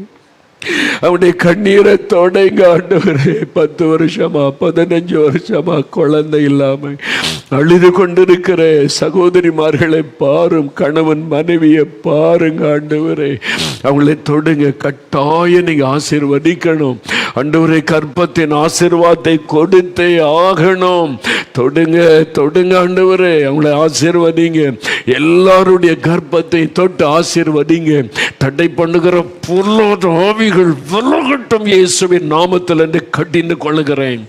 அவனுடைய கண்ணீரை தொடைங்க ஆண்டவரே. 10 வருஷமா 15 வருஷமா குழந்தை இல்லாம அழுது கொண்டிருக்கிற சகோதரிமார்களை பாரும். கணவன் மனைவியை பாருங்க ஆண்டவரே. அவங்களை தொடுங்க. கட்டாயம் நீங்க ஆசீர்வதிக்கணும் ஆண்டவரே. கற்பத்தின் ஆசீர்வாதத்தை கொடுத்தே ஆகணும். தொடுங்க, தொடுங்க ஆண்டவரே. அவங்களை ஆசீர்வதிங்க. எல்லாருடைய கர்ப்பத்தை தொட்டு ஆசீர்வதிங்க. தடை பண்ணுகிற பொருளாதார ஆவிகள் விலகட்டும் இயேசுவின் நாமத்தில் என்று கடிந்து கொள்ளுகிறேன்.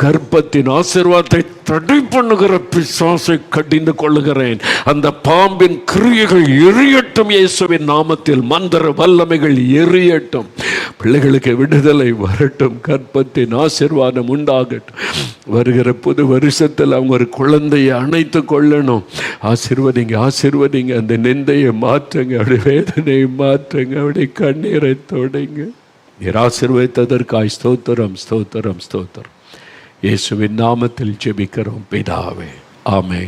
கர்ப்பத்தின் ஆசீர்வாதத்தை தடை பண்ணுகிற பிசாசை கடிந்து கொள்ளுகிறேன். அந்த பாம்பின் கிரியைகள் எரியட்டும் இயேசுவின் நாமத்தில். மந்திர வல்லமைகள் எரியட்டும். பிள்ளைகளுக்கு விடுதலை வரட்டும். கர்ப்பத்தின் ஆசீர்வாதம் உண்டாகட்டும். வருகிற புது வருஷத்தில் அவங்க ஒரு குழந்தையை அணைத்து கொள்ளணும். ஆசீர்வதிங்க, ஆசீர்வதிங்க. அந்த நிந்தையை மாற்றுங்க, அவருடைய வேதனையை மாற்றுங்க, அவருடைய கண்ணீரை தொடைங்க. நீர் ஆசீர்வதித்ததற்காய் ஸ்தோத்திரம், ஸ்தோத்திரம், ஸ்தோத்திரம். இயேசுவின் நாமத்தில் ஜெபிக்கிறோம் பிதாவே, ஆமென்.